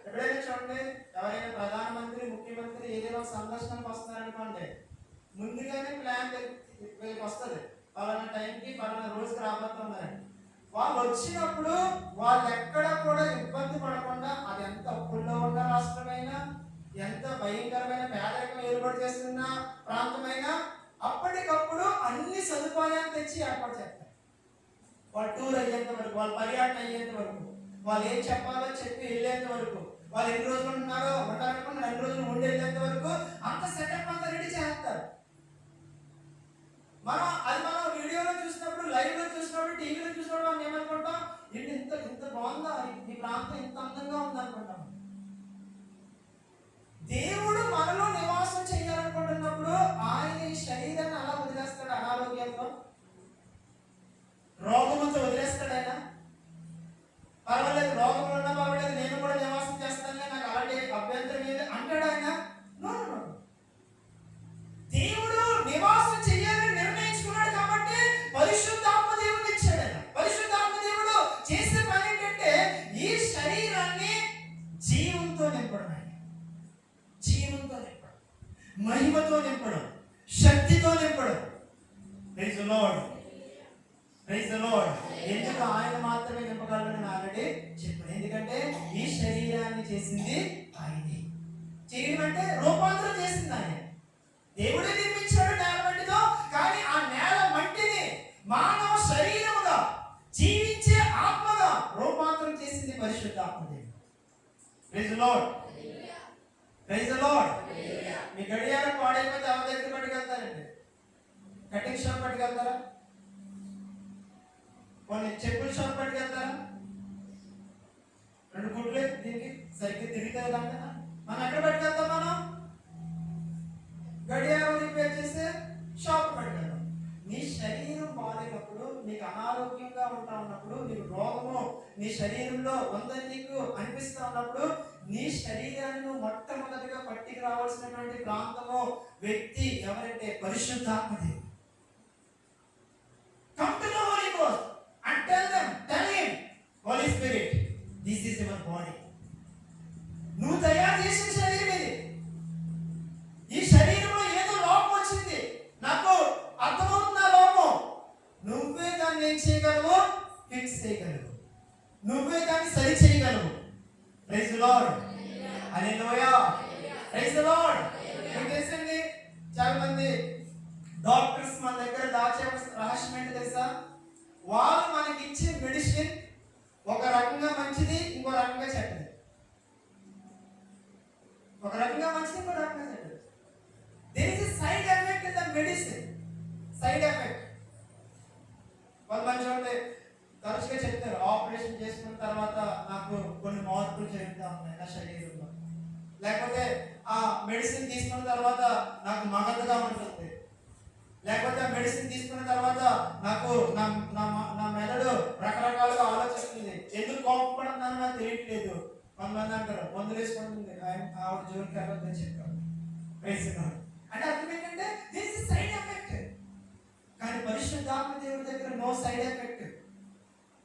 ఎప్పుడైనా చూడండి, ఎవరైనా ప్రధానమంత్రి, ముఖ్యమంత్రి ఏదైనా సందర్శనకు వస్తున్నారనుకోండి, ముందుగానే ప్లాన్ వీళ్ళకి వస్తుంది, పలానా టైంకి పలానా రోజుకి రాబోతున్నారని. వాళ్ళు వచ్చినప్పుడు వాళ్ళు ఎక్కడ కూడా ఇబ్బంది పడకుండా, అది ఎంత అప్పుల్లో ఉన్న రాష్ట్రమైనా, ఎంత భయంకరమైన పేదరికం ఏర్పాటు చేస్తున్న ప్రాంతమైనా, అప్పటికప్పుడు అన్ని సదుపాయాలు తెచ్చి ఏర్పాటు చేస్తారు. వాళ్ళు టూర్ అయ్యేంత వరకు, వాళ్ళు పర్యటన అయ్యేంత వరకు, వాళ్ళు ఏం చెప్పాలో చెప్పి వెళ్ళేంత వరకు, వాళ్ళు ఎన్ని రోజులు ఉంటున్నారో ఉంటారనుకున్న 2 రోజులు ఉండి వెళ్ళేంత వరకు అంత సెటప్ అంతా రెడీ చేస్తారు. మనం వీడియోలో చూసినప్పుడు, లైవ్ లో చూసినప్పుడు, టీవీలో చూసినప్పుడు మనం ఏమనుకుంటాం, ఇంత బాగుందా, ఈ ప్రాంతం ఇంత అందంగా ఉంది అనుకుంటాం. దేవుడు మనలో నివాసం చేయాలనుకుంటున్నప్పుడు ఆయన ఈ శరీరాన్ని అలా వదిలేస్తాడు? అనారోగ్యంతో, రోగముతో వదిలేస్తాడు ఆయన? పర్వాలేదు, రోగములు ఉన్నా పర్వాలేదు, నేను కూడా నివాసం చేస్తాను, నాకు అలాంటి అభ్యంతరం ఏది అంటాడు ఆయన? నో. దేవుడు నివాసం చేయాలని నిర్ణయించుకున్నాడు కాబట్టి పరిశుద్ధాత్మ దేవుడు ఇచ్చాడు ఆయన. పరిశుద్ధాత్మ దేవుడు చేసే పని ఏంటంటే ఈ శరీరాన్ని జీవంతో నింపడం, జీవంతో నింపడం, మహిమతో నింపడం, శక్తితో నింపడం. Praise the lord. Praise the Lord. ఎందుకు ఆయన మాత్రమే నింపగలరని ఆల్రెడీ చెప్పాను. ఎందుకంటే ఈ శరీరాన్ని చేసింది ఆయనే. చేయడం అంటే రూపాంతరం చేసింది ఆయన. దేవుడే నిర్మించాడు నేల మట్టితో, కానీ ఆ నేల మట్టిని మానవ శరీరముగా, జీవించే ఆత్మగా రూపాంతరం చేసింది పరిశుద్ధాత్మ దేవుడు. Praise the lord. Praise the lord. మీ గడియారం పాడైపోతే ఎవరి దగ్గర పట్టుకెళ్తారండి? Cutting shop పట్టుకెళ్తారా? కొన్ని చెప్పుల షాప్ పట్టుకెళ్తారా? 2 గుడ్లు దీనికి సరిగ్గా తిరుగుతుంది కదా, మనం ఎక్కడ పట్టుకెళ్తాం? మనం గడియారం రిపేర్ చేస్తే షాప్ పట్టుకెళ్తాం. నీ శరీరం బాగాలేనప్పుడు, నీకు అనారోగ్యంగా ఉంటా ఉన్నప్పుడు, నీకు రోగము నీ శరీరంలో ఉందని నీకు అనిపిస్తా ఉన్నప్పుడు, నీ శరీరాన్ని మొట్టమొదటిగా పట్టికి రావాల్సినటువంటి ప్రాంతము, వ్యక్తి ఎవరంటే పరిశుద్ధాత్మ దేవుడు. Come to the Holy Ghost and tell him, Holy Spirit, this is your body. నువ్వు తయారు చేసిన శరీరం ఇది. ఈ శరీరంలో ఏదో లోపం వచ్చింది, నాకు అర్థమవుతుంది ఆ లోపం. నువ్వే దాన్ని ఏం చేయగలవు? ఫిక్స్ చేయగలవు. నువ్వే దాన్ని సరి చేయగలవు. Praise the lord. Hallelujah. Praise the Lord. మీకు తెలుసండి, చాలా మంది డాక్టర్స్ మన దగ్గర దాచే రహస్యం ఏంటి తెలుసా? వాళ్ళు మనకి ఇచ్చే మెడిసిన్ ఒక రకంగా మంచిది, ఇంకో రకంగా చెడ్డది. ఒక రకంగా మంచిది, ఇంకో రకంగా చెడ్డది. There is a side effect in the medicine. Side effect. కొంతమంది చూడండి తరచుగా చెప్తారు, ఆపరేషన్ చేసుకున్న తర్వాత నాకు కొన్ని మార్పులు జరుగుతూ ఉన్నాయి నా శరీరంలో, లేకపోతే ఆ మెడిసిన్ తీసుకున్న తర్వాత నాకు మగతగా ఉంటుంది, లేకపోతే ఆ మెడిసిన్ తీసుకున్న తర్వాత నాకు నా నా నా మెదడు రకరకాలుగా ఆలోచిస్తుంది, ఎందుకు కోపపడుతున్నానో నాకు తెలియట్లేదు. కొంతమంది అంటారు మందులు వేసుకుంటుంది, ఆవిడ జోలికి వెళ్ళొద్దని చెప్పారు. అంటే అర్థం ఏంటంటే దిస్ ఇస్ సైడ్ ఎఫెక్ట్. కానీ పరిశుద్ధాత్మ దేవుడి దగ్గర no side effect.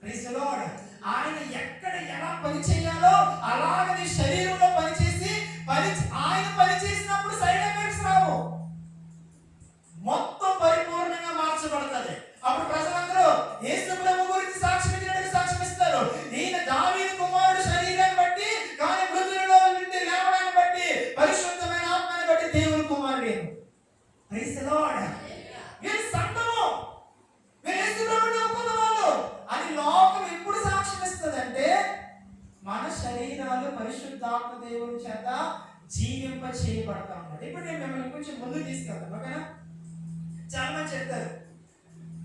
Praise the lord. ఆయన ఎక్కడ ఎలా పని చేయాలో అలాగే నీ శరీరంలో పనిచేసి ఆయన పని చేసినప్పుడు సైడ్ ఎఫెక్ట్స్ రావు, మొత్తం పరిపూర్ణంగా మార్చబడుతుంది. అప్పుడు ప్రజలందరూ యేసు ప్రభు గురించి సాక్ష్యం ఇచ్చినట్టు సాక్ష్యం ఇస్తారు. ఈయన దావీదు కుమారుడు శరీరాన్ని బట్టి, కానీ మృతులలో నుండి లేవడాన్ని బట్టి, పరిశుద్ధమైన ఆత్మని బట్టి దేవుని కుమారుడు. Praise the Lord. వీరు సంఘము, వీరు యేసు ప్రభువుని నమ్ముకున్న వాళ్ళు అని లోకం ఎప్పుడు సాక్ష్యం ఇస్తుందంటే మన శరీరాలు పరిశుద్ధాత్మ దేవుని చేత జీవింప చేయబడతా ఉన్నాడు. ఇప్పుడు నేను మిమ్మల్ని కొంచెం ముందుకు తీసుకెళ్తాను, ఓకేనా? చాలా మంది చెప్తారు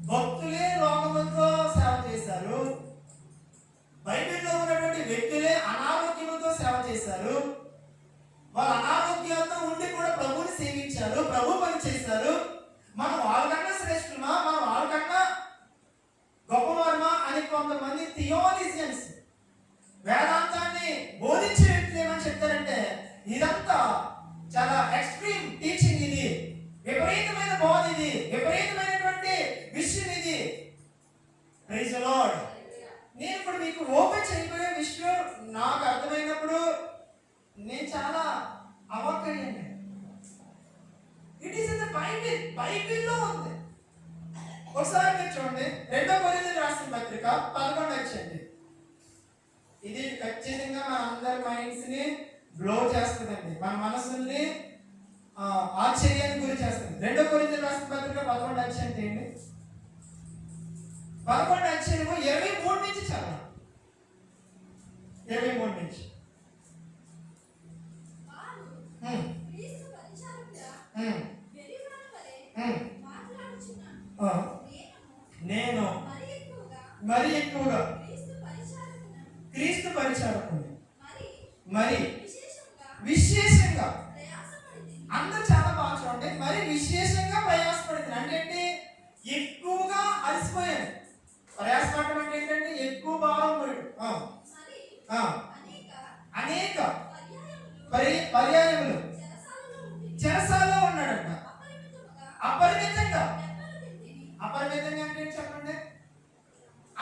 భక్తులే రోగములతో సేవ చేశారు, బైబిల్లో ఉన్నటువంటి వ్యక్తులే అనారోగ్యంతో సేవ చేశారు, వాళ్ళు అనారోగ్యంతో ఉండి కూడా ప్రభువుని సేవించారు, ప్రభు పని చేశారు. మనం వాళ్ళకన్నా శ్రేష్ఠులమా, మనం వాళ్ళకన్నా గొప్పవారమా అని కొంతమంది థియాలజియన్స్, వేదాంతాన్ని బోధించే వ్యక్తులు ఏమని చెప్తారంటే ఇదంతా చాలా ఎక్స్ట్రీమ్ టీచింగ్, ఇది విపరీతమైన బోధ, ఇది విపరీతమైనటువంటి విషయం ఇది. Praise the Lord. నేను ఇప్పుడు మీకు ఓపెన్ చేయబోయే విషయం నాకు అర్థమైనప్పుడు నేను చాలా అవాక్కయ్యాను. It is in the Bible, బైబిల్లో ఉంది. ఒకసారి మీరు చూడండి 2 కొరింథీయులకు రాసిన పత్రిక 11 వచ్చండి. ఇది ఖచ్చితంగా మన అందరి మైండ్స్ ని బ్లో చేస్తుందండి, మన మనసుల్ని ఆశ్చర్యానికి గురి చేస్తుంది. 2 కొరింథీయులకు రాసిన పత్రిక 11 అధ్యాయం చేయండి. 11 అధ్యాయం 23 నుంచి చదవండి. 23 నుంచి. నేను మరి ఎక్కువగా క్రీస్తు పరిచారకుని, మరి విశేషంగా, అందరూ చాలా బాగా చూడండి, మరి విశేషంగా ప్రయాసపడింది అంటే ఏంటి? ఎక్కువగా అలసిపోయాను. ప్రయాసపడటం అంటే ఏంటంటే ఎక్కువ భారం పోయాడు. అనేక పర్యాయములు చెరసాలలో ఉన్నాడంట. అపరిమితంగా, అపరిమితంగా అంటే చెప్పండి,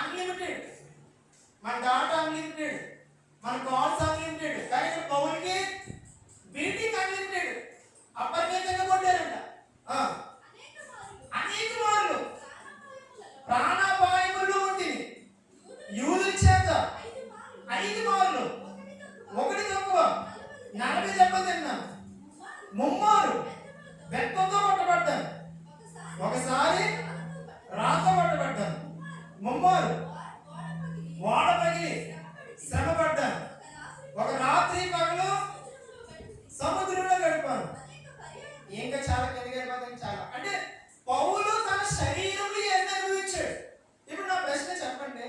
అన్లిమిటెడ్. మన డాటా అన్లిమిటెడ్, మన కాల్స్ అన్లిమిటెడ్. కానీ పౌరులకి బీటింగ్ అన్లిమిటెడ్, అపరిమితంగా కొట్టారంట. అనేక మార్లు ప్రాణాపాయములు ఉంటుంది. యూదుల చేత 5 మార్లు, 1 తక్కువ 40 దెబ్బలు తిన్నాను, 3 మార్లు బెత్తంతో కొట్టబడ్డాను, ఒకసారి రాతో కొట్టబడ్డాను, 3 మార్లు ఓడ పగిలి శ్రమపడ్డాను, ఒక రాత్రి పగలు సముద్రంలో గడిపాను. ఇంకా చాలా కిందకి చాలా. అంటే పౌలు తన శరీరంలో ఎన్ని అనుభవించాడు. ఇప్పుడు నా ప్రశ్న చెప్పండి,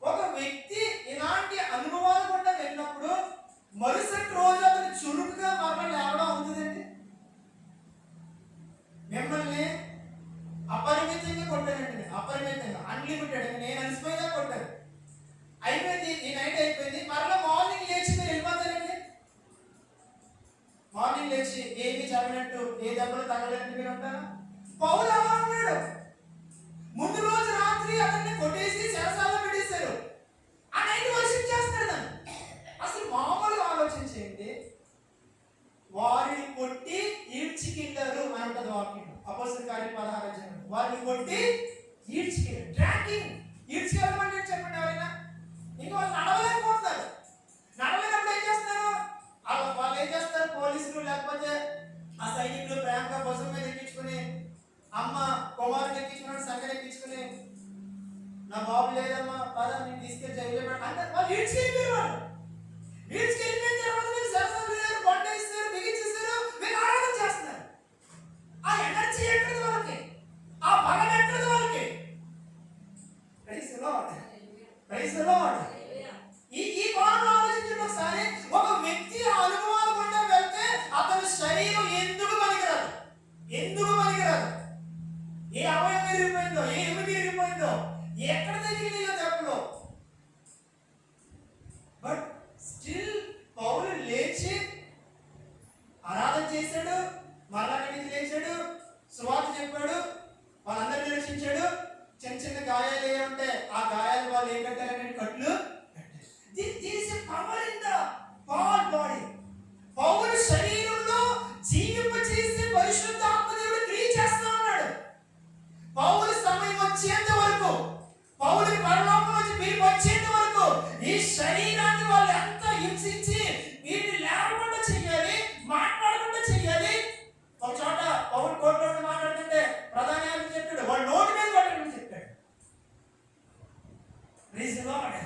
ఒక వ్యక్తి ఇలాంటి అనుభవాలు కూడా వెళ్ళినప్పుడు మరుసటి రోజు అతను చురుకుగా మరణ లేవడం అవుతుందండి? మిమ్మల్ని అపరిమితంగా కొట్టానండి, అపరిమితంగా అన్లిమిటెడ్. నేను అలసిపోయినా కొట్టాను, అయిపోయింది, ఈ నైట్ అయిపోయింది. మరలా మార్నింగ్ లేచి మీరు వెళ్ళిపోతారండి. మార్నింగ్ లేచి ఏమి చదివినట్టు, ఏ దెబ్బలు తగలనట్టు మీరు ఉంటారా? పౌలు అలా ఉన్నాడు. ముందు రోజు రాత్రి అతన్ని కొట్టేసి చెరసాలలో పెట్టేశారు, ఆ నైట్ వర్షిప్ చేస్తాడు దాన్ని. అసలు మామూలుగా ఆలోచించేయండి, వారిని కొట్టి ఈడ్చికెళ్ళారు అని ఉంటుంది వాక్యం. అపోస్తలుల కార్యం 16 అధ్యాయం. వారిని కొట్టి ఈడ్చికెళ్ళారు, ట్రాకింగ్. ఈడ్చికెళ్ళమంటే చెప్పండి ఎవరైనా? ఇంకా వాళ్ళు నడవలేకపోతున్నారు. నడవలేనప్పుడు ఏం చేస్తారు? వాళ్ళు ఏం చేస్తారు? పోలీసులు లేకపోతే ఆ సైనికులు ప్రేమగా భుజం మీద ఎక్కించుకుని, అమ్మ కుమారుని ఎక్కించుకుని, సంగతి ఎక్కించుకుని నా బాబు లేదమ్మా పద నేను తీసుకెళ్ళి జైలు అంటే వాళ్ళు ఈడ్చుకెళ్ళిపోయారు. ఈడ్చుకెళ్ళిపోయిన తర్వాత మీరు సరసలు లేరు, బండ ఇస్తారు, బిగించేస్తారు, మీరు ఆరాధన చేస్తున్నారు. ఆ ఎనర్జీ ఎక్కడిది వాళ్ళకి, ఆ బలం ఎక్కడిది వాళ్ళకి. Praise the lord, praise the Lord. ఈ కోణంలో ఆలోచించండి ఒకసారి. ఒక వ్యక్తి ఆ అనుభవాలు గుండా వెళ్తే అతని శరీరం ఎందుకు పనికిరాదు, ఎందుకు పనికిరాదు. ఏ అవయం విరిగిపోయిందో, ఏ ఎముక విరిగిపోయిందో, ఎక్కడ తగిలిందో దెబ్బలో. బట్ స్టిల్ పౌలు లేచి ఆరాధన చేశాడు, మరలా నుంచి లేచాడు, సువార్త చెప్పాడు, వాళ్ళందరినీ రక్షించాడు. చిన్న చిన్న గాయాలు ఏ ఉంటే ఆ గాయాలు వాళ్ళు ఏం కట్టారనే కట్లు. Power in the body. పౌలు శరీరంలో జీవింప చేసే పరిశుద్ధ ఆత్మదేవుడు క్రియ చేస్తా ఉన్నాడు. పౌలు సమయం వచ్చేంత వరకు, పౌలుకి పరలోకం వచ్చి మీరు వచ్చేంత వరకు ఈ శరీరాన్ని వాళ్ళు ఎంత హింసించి వీటిని లేకుండా చెయ్యాలి, మాట్లాడకుండా చెయ్యాలి. ఒక చోట పౌలు కోర్టులో మాట్లాడుతుంటే ప్రధాన యాజకుడు చెప్పాడు, వాడు నోటి మీద కొట్టమని చెప్పాడు. Praise the Lord.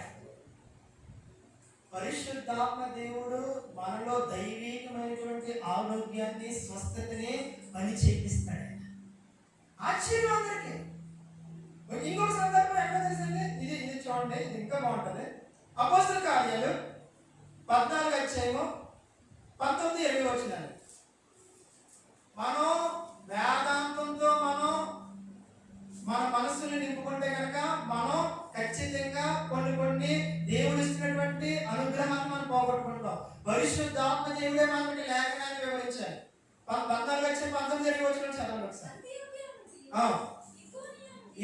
పరిశుద్ధాత్మ దేవుడు మనలో దైవికమైనటువంటి ఆరోగ్యాన్ని, స్వస్థతని పని చేపిస్తాడు. ఆశ్చర్యం అందరికీ. ఇంకొక సందర్భం ఎక్కడ తెలిసింది, ఇది ఇది చూడండి, ఇది ఇంకా బాగుంటుంది. అపోస్తల కార్యాలు 14 అధ్యాయము 19-20 వచనాలు. మనం వేదాంతంతో మన మనస్సుని నింపుకుంటే కనుక మనం ఖచ్చితంగా కొన్ని దేవుడు ఇచ్చినటువంటి అనుగ్రహాన్ని మనం పోగొట్టుకుంటాం. పరిశుద్ధాత్మ దేవుడే మనకి లేఖనాన్ని వివరించాలి. 14 అధ్యాయం 19-20 వచనాలు చదవండి ఒకసారి.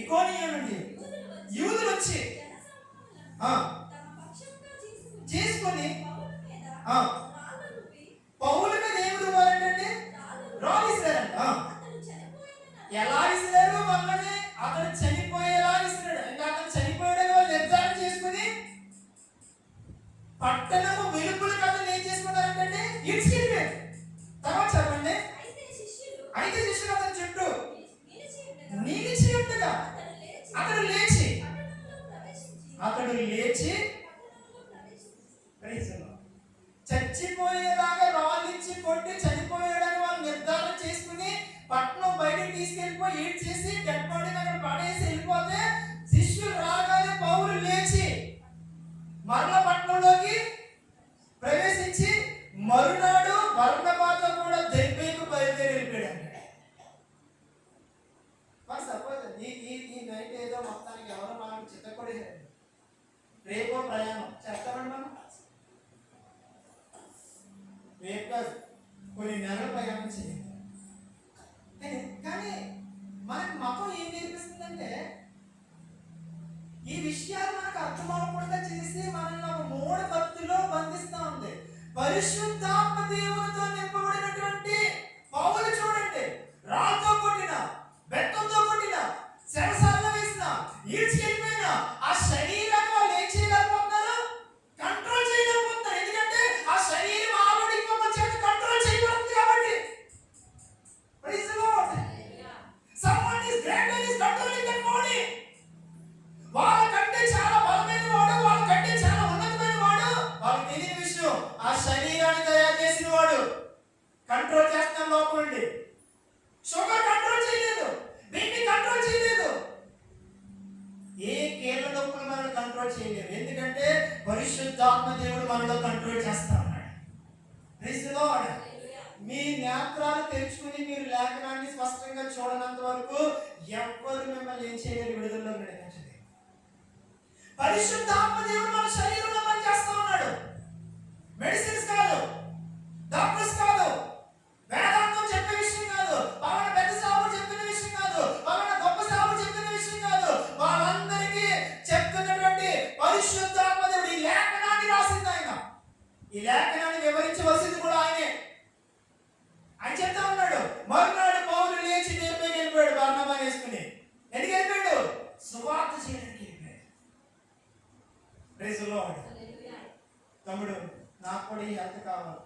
ఇకోనియా నుండి యూదులు వచ్చి చేసుకొని పౌలు మీద ఏమి రువ్వాలంటే రాళ్ళు ఇస్తారంట. ఎలా ఇస్తారు వాళ్ళని? అతను చనిపోయేలా ఇస్తున్నాడు. ఇంకా అతను చనిపోయాడని వాళ్ళు నిర్ధారణ చేసుకుని పట్టణము వెలుపుల కథను ఏం చేసుకున్నారంటే ఇడ్చుకెళ్ళిపోయారు. తర్వాత చెప్పండి. అయితే శిష్యులు అతని చుట్టూ నిలిచి ఉండగా అతడు లేచి చచ్చిపోయేలాగా రాళ్ళిచ్చి కొట్టి చనిపోయాడని వాళ్ళు నిర్ధారణ చేసుకుని పట్టణం బయటకు తీసుకెళ్ళిపోయి ఈడ్ చేసి డెడ్ బాడీని అక్కడ పడేసి వెళ్ళిపోతే శిష్యులు రాగానే పౌలు లేచి మరల పట్టణంలోకి ప్రవేశించి మరునాడు బర్నబాతో కూడా దెబ్బకు బయలుదేరి వెళ్ళిపోయాడు. మరి సపోజ్ ఈ నైట్ ఏదో మొత్తానికి ఎవరో మనకు చిత్తకొడేసారు, రేపో ప్రయాణం చేస్తామండి మనం. రేపు కాదు, కొన్ని నెలల ప్రయాణం చేయాలి. కానీ మనకి మతం ఏం నేర్పిస్తుందంటే ఈ విషయాలు మనకు అర్థమవకుండా చేసి మనల్ని ఒక మూఢ భక్తిలో బంధిస్తూ ఉంది. పరిశుద్ధాత్మ దేవునితో నింపబడినటువంటి పౌలు చూడండి, రాళ్ళతో కొట్టిన, బెత్తంతో కొట్టిన, శరసాల్లో వేసిన, ఈడ్చుకెళ్ళిపోయిన ఆ శరీరాన్ని వాళ్ళు ఏం చేయలేకపోతున్నారు? కంట్రోల్ చేయలేకపోతున్నారు. ఎందుకంటే ఆ శరీరం ఆల్రెడీ ఇంకొక చేత కంట్రోల్ చేయబడుతుంది కాబట్టి. Praise the Lord. Someone is greater is controlling that body. వాళ్ళకంటే చాలా బలమైన వాడు, వాళ్ళకంటే చాలా ఉన్నతమైన వాడు, వాళ్ళకి తెలియని విషయం ఆ శరీరాన్ని తయారు చేసిన వాడు కంట్రోల్ చేస్తున్న లోపల ఉండి. షుగర్ కంట్రోల్ చేయలేదు, బీపీ కంట్రోల్ చేయలేదు, ఏ కీళ్ళ నొప్పులు మనల్ని కంట్రోల్ చేయలేదు. ఎందుకంటే పరిశుద్ధాత్మ దేవుడు మనలో కంట్రోల్ చేస్తా ఉన్నాడు. Praise the lord. మీ నేత్రాలు తెరుచుకుని మీరు లేఖనాన్ని స్పష్టంగా చూడనంత వరకు ఎవ్వరు మిమ్మల్ని ఏం చేయలేరు, విడుదలలో నడిపించలేదు. పరిశుద్ధాత్మ దేవుడు మన శరీరంలో పని చేస్తా ఉన్నాడు. మెడిసిన్స్ కాదు, డాక్టర్స్ కాదు, వేదాంతం చెప్పే విషయం కాదు, పలానా పెద్ద సావులు చెప్పిన విషయం కాదు, పలానా గొప్ప సావులు చెప్పిన విషయం కాదు. వాళ్ళందరికీ చెప్తున్నటువంటి పరిశుద్ధాత్మ దేవుడు ఈ లేఖనాన్ని రాసింది ఆయన. ఈ లేఖనాన్ని వివరించవలసింది కూడా ఆయనే. ఆయన చెప్తా ఉన్నాడు, మరునాడు పౌలు లేచి దేవుడికి వెళ్ళిపోయాడు బర్నబా వేసుకుని. ఎందుకు వెళ్ళిపోయాడు? సువార్త చేయడానికి వెళ్ళిపోయాడు. Praise the Lord. తమ్ముడు, నాకు కూడా ఈ హెల్త్ కావాలి.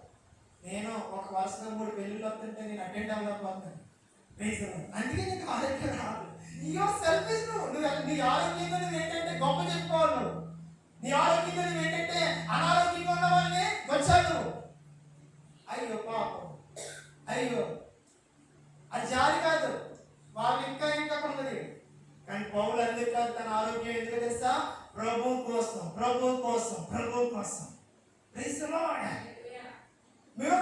నేను ఒక వరుసగా 3 పెళ్ళిళ్ళు వస్తుంటే నేను అటెండ్ అవ్వలేకపోతున్నాను. Praise the lord. అందుకే నీకు ఆరోగ్యం రాదు. నీ సెల్ఫిష్. నువ్వు నీ ఆరోగ్యంగా నువ్వు ఏంటంటే ఏంటంటే గొప్ప చెప్పుకోవాలి నువ్వు. నీ ఆరోగ్యంగా నువ్వు ఏంటంటే అనారోగ్యంగా ఉన్న వాళ్ళని వచ్చావు నువ్వు. అయ్యో పాపం, అయ్యో అది జాలి కాదు, వాళ్ళు ఇంకా ఇంకా కొందరి. కానీ పౌలు అందుకు కాదు, తన ఆరోగ్యం ఎందుకు తెలుసా? ప్రభు కోసం, ప్రభు కోసం, ప్రభు కోసం. Praise the Lord. మీరు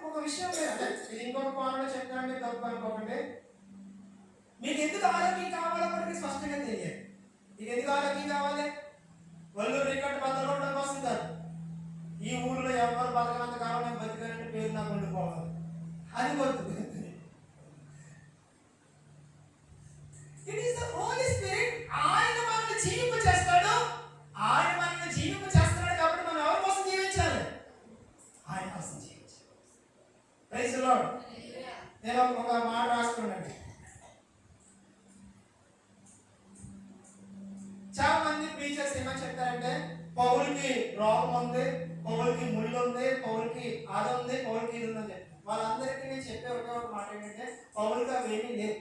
ఒక విషయం లేదు, ఇది ఇంకొక పాయింట్లో చెప్తానంటే తప్పు అనుకోకండి. మీకు ఎందుకు ఆరోగ్యం కావాలో మనకి స్పష్టంగా తెలియాలి. మీకు ఎందుకు ఆరోగ్యం కావాలి? వాళ్ళు రికార్డు బతకడం కోసం కాదు. ఈ ఊళ్ళో ఎవరు బతకనంత కాలం నేను బతికానంటే పేరు నాకు ఉండిపోవాలి, అది వద్దు. It is the Holi Spirit. ఆయన మనల్ని జీవింప చేస్తాడు. ఆయన మనల్ని జీవింప చేస్తున్నాడు కాబట్టి మనం ఎవరి కోసం జీవించాలి? ఆయన కోసం జీవించాలి. Praise the Lord. నేను ఒక మాట రాసుకున్నాను. చాలా మంది ప్రీచర్స్ ఏమని చెప్తారంటే, పౌలుకి రోగం ఉంది, పౌలుకి ముళ్ళు ఉంది, పౌలుకి అది ఉంది, పౌలుకి ఇది ఉందని చెప్తారు. వాళ్ళందరికీ నేను చెప్పే ఒకే ఒక మాట ఏంటంటే, పౌలుకి అవి ఏమీ లేదు.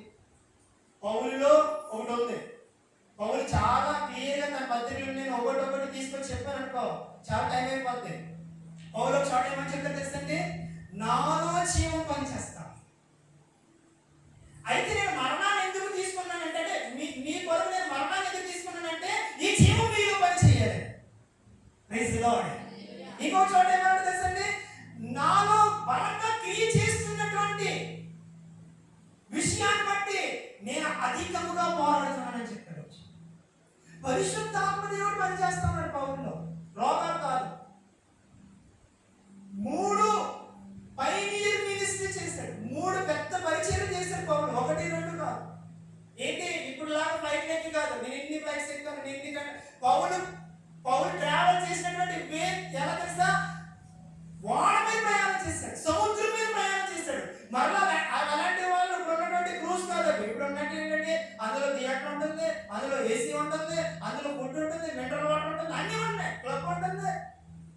పౌలులో ఒకటి ఉంది. పౌలు చాలా క్లియర్గా తన పత్రికలు నేను ఒకటి తీసుకొని చెప్పాను అనుకో, చాలా టైం అయిపోద్ది. పౌలు ఒక చోట ఏమని చెప్తారు తెలుసండి? నాలో జీవం పని చేస్తాను. అయితే నేను మరణాన్ని ఎందుకు తీసుకున్నానంటే, మీ కొరకు నేను మరణాన్ని ఎందుకు తీసుకున్నానంటే, ఈ జీవం మీలో పని చేయాలి. Praise the Lord. ఇంకో చోట ఏమన్నా తెలుసండి? నాలో బలంగా క్రియ చేస్తున్నటువంటి విషయాన్ని బట్టి నేను అధికముగా పోరాడుతున్నానని చెప్పాడు. పరిశుద్ధాత్మ దేవుడు పనిచేస్తున్నాడు పౌరులో, రోగాలు కాదు. 3 పైనీర్ మినిస్ట్రీ చేశాడు, 3 పెద్ద పరిచయం చేశాడు పౌరులు, 1, 2 కాదు. ఏంటి ఇప్పుడు లాగా ఫ్లైట్ ఎక్కి కాదు, నేను ఎన్ని ఫ్లైట్స్ ఎక్కుతాను, నేను ఎన్ని. పౌలు ట్రావెల్ చేసినటువంటి వే ఎలా తెలుసా? వాడ మీద ప్రయాణం చేశాడు, సముద్రం మీద ప్రయాణం చేశాడు. మరలా అలాంటి వాళ్ళు ఇప్పుడు ఉన్నటువంటి క్రూజ్ కాదు. ఇప్పుడు ఉన్నట్టు ఏంటంటే అందులో థియేటర్ ఉంటుంది, అందులో ఏసీ ఉంటుంది, అందులో ఫుడ్ ఉంటుంది, మినరల్ వాటర్ ఉంటుంది, అన్నీ ఉన్నాయి, క్లబ్ ఉంటుంది.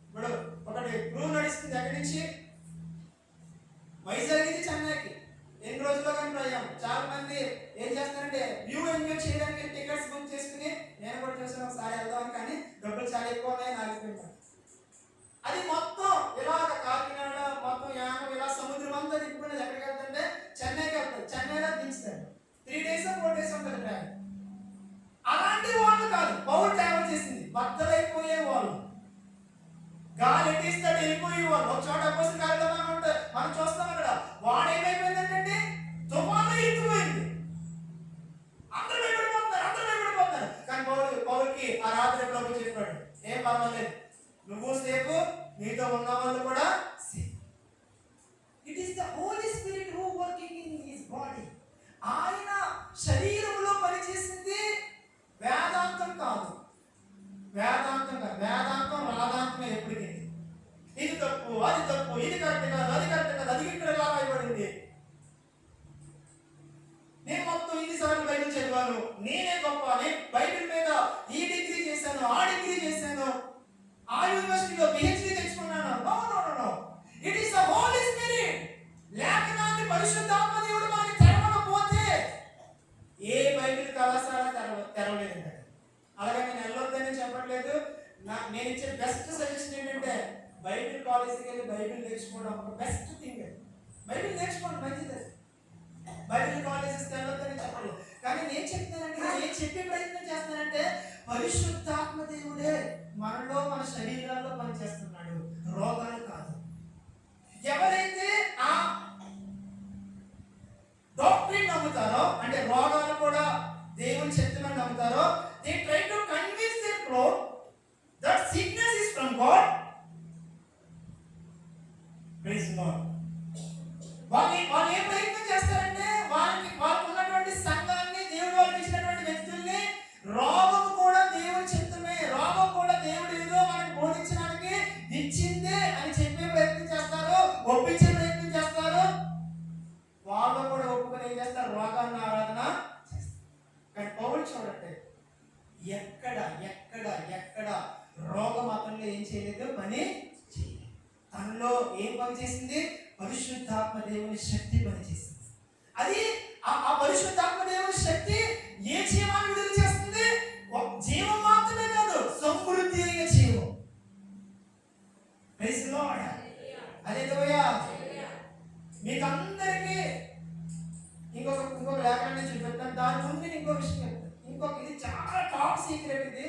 ఇప్పుడు ఒకటి క్రూ నడుస్తుంది ఎక్కడి నుంచి? వైజాగ్ నుంచి చెన్నైకి. ఎన్ని రోజుల్లో కానీ ప్రయాణం. చాలా మంది ఏం చేస్తారంటే వ్యూ ఎంజాయ్ చేయడానికి టికెట్స్ బుక్ చేసుకుని, నేను కూడా చూసాను ఒకసారి వెళ్దామని, కానీ డబ్బులు చాలా ఎక్కువ ఉన్నాయి ఆగిపోయింటాను. అది మొత్తం ఇలాగ కాకినాడ మొత్తం యానం ఇలా సముద్రం అంతా తిప్పుకునేది. ఎక్కడికి వెళ్తుంటే చెన్నైకి వెళ్తారు, చెన్నైలో దించుతారు. 3 days 4 days ఉంటుంది ట్రావెల్. అలాంటి వాళ్ళు కాదు పౌలు ట్రావెల్ చేసింది. బద్దలైపోయే వాళ్ళు, గాలి ఎట్టిస్తాడు వెళ్ళిపోయే వాళ్ళు. ఒక చోట అపోస్తల కార్యాలలో మనం చూస్తాం. అక్కడ వాడు ఏమైపోయిందంటే తుఫాను ఎత్తుపోయింది, అందరూ భయపడిపోతున్నారు. కానీ పౌలుకి ఆ రాత్రి ప్రభు చెప్పాడు, ఏం పర్వాలేదు, నువ్వు సేపు, నీతో ఉన్న వాళ్ళు కూడా safe. It is the Holi Spirit who working in his body. ఆయన శరీరంలో పనిచేసింది వేదాంతం కాదు, వేదాంతం కాదు. వేదాంతం రాదాంతం ఎప్పటికీ ఇది తప్పు, అది తప్పు, ఇది కరెక్ట్ కాదు, అది కరెక్ట్ కాదు, అది ఇక్కడ ఎలా రాయబడింది. నేను మొత్తం ఇన్నిసార్లు బైబిల్ చదివాను, నేనే గొప్ప, నేను బైబిల్ మీద ఈ డిగ్రీ చేశాను, ఆ డిగ్రీ చేశాను, ఆ యూనివర్సిటీలో PhD తెచ్చుకున్నాను. No no no no. It is the Holi spirit. లేఖనాన్ని పరిశుద్ధాత్మ దేవుడు మనకి తెరవకపోతే ఏ బైబిల్ కళాశాల తెరవలేదండి. అలాగే నేను వెళ్ళొద్దని చెప్పట్లేదు. నేను ఇచ్చే బెస్ట్ సజెషన్ ఏంటంటే, బైబిల్ కాలేజీకి వెళ్ళి బైబిల్ నేర్చుకోవడం ఒక బెస్ట్ థింగ్. బైబిల్ నేర్చుకోవడం మంచిది. బైబిల్ కాలేజెస్కి వెళ్ళొద్దని చెప్పలేదు. కానీ నేను చెప్తానంటే, నేను చెప్పే ప్రయత్నం చేస్తానంటే, పరిశుద్ధాత్మ దేవుడే మనలో మన శరీరాల్లో పనిచేస్తున్నాడు, రోగాలు కాదు. ఎవరైతే ఆ డాక్టరీని నమ్ముతారో, అంటే రోగాలు కూడా దేవుని శక్తిని నమ్ముతారో, they try to convince their throat that sickness is from God. Praise God. వాళ్ళు ఏం ప్రయత్నం చేస్తారంటే, వాళ్ళకు ఉన్నటువంటి సంఘాన్ని, దేవుడు వాళ్ళకి ఇచ్చినటువంటి వ్యక్తుల్ని, రోగం కూడా దేవుని చిత్తమే, రోగం కూడా దేవుడు ఏదో మనకు బోధించడానికి ఇచ్చిందే అని చెప్పే ప్రయత్నం చేస్తారు, ఒప్పించే ప్రయత్నం చేస్తారు. వాళ్ళు కూడా ఒప్పుకొని ఏం చేస్తారు? రోగాన్ని ఆరాధన చేస్తారు. కానీ పౌలు చూడండి, ఎక్కడ ఎక్కడ ఎక్కడ రోగం అతనిలో ఏం చేయలేదు, పని చేయలేదు. తనలో ఏం పని చేసింది? పరిశుద్ధాత్మ దేవుని శక్తి పనిచేసింది. అది ఆ పరిశుద్ధాత్మ దేవుని శక్తి ఏ జీవాన్ని విడుదల చేస్తుంది? జీవమా ఏంటంటే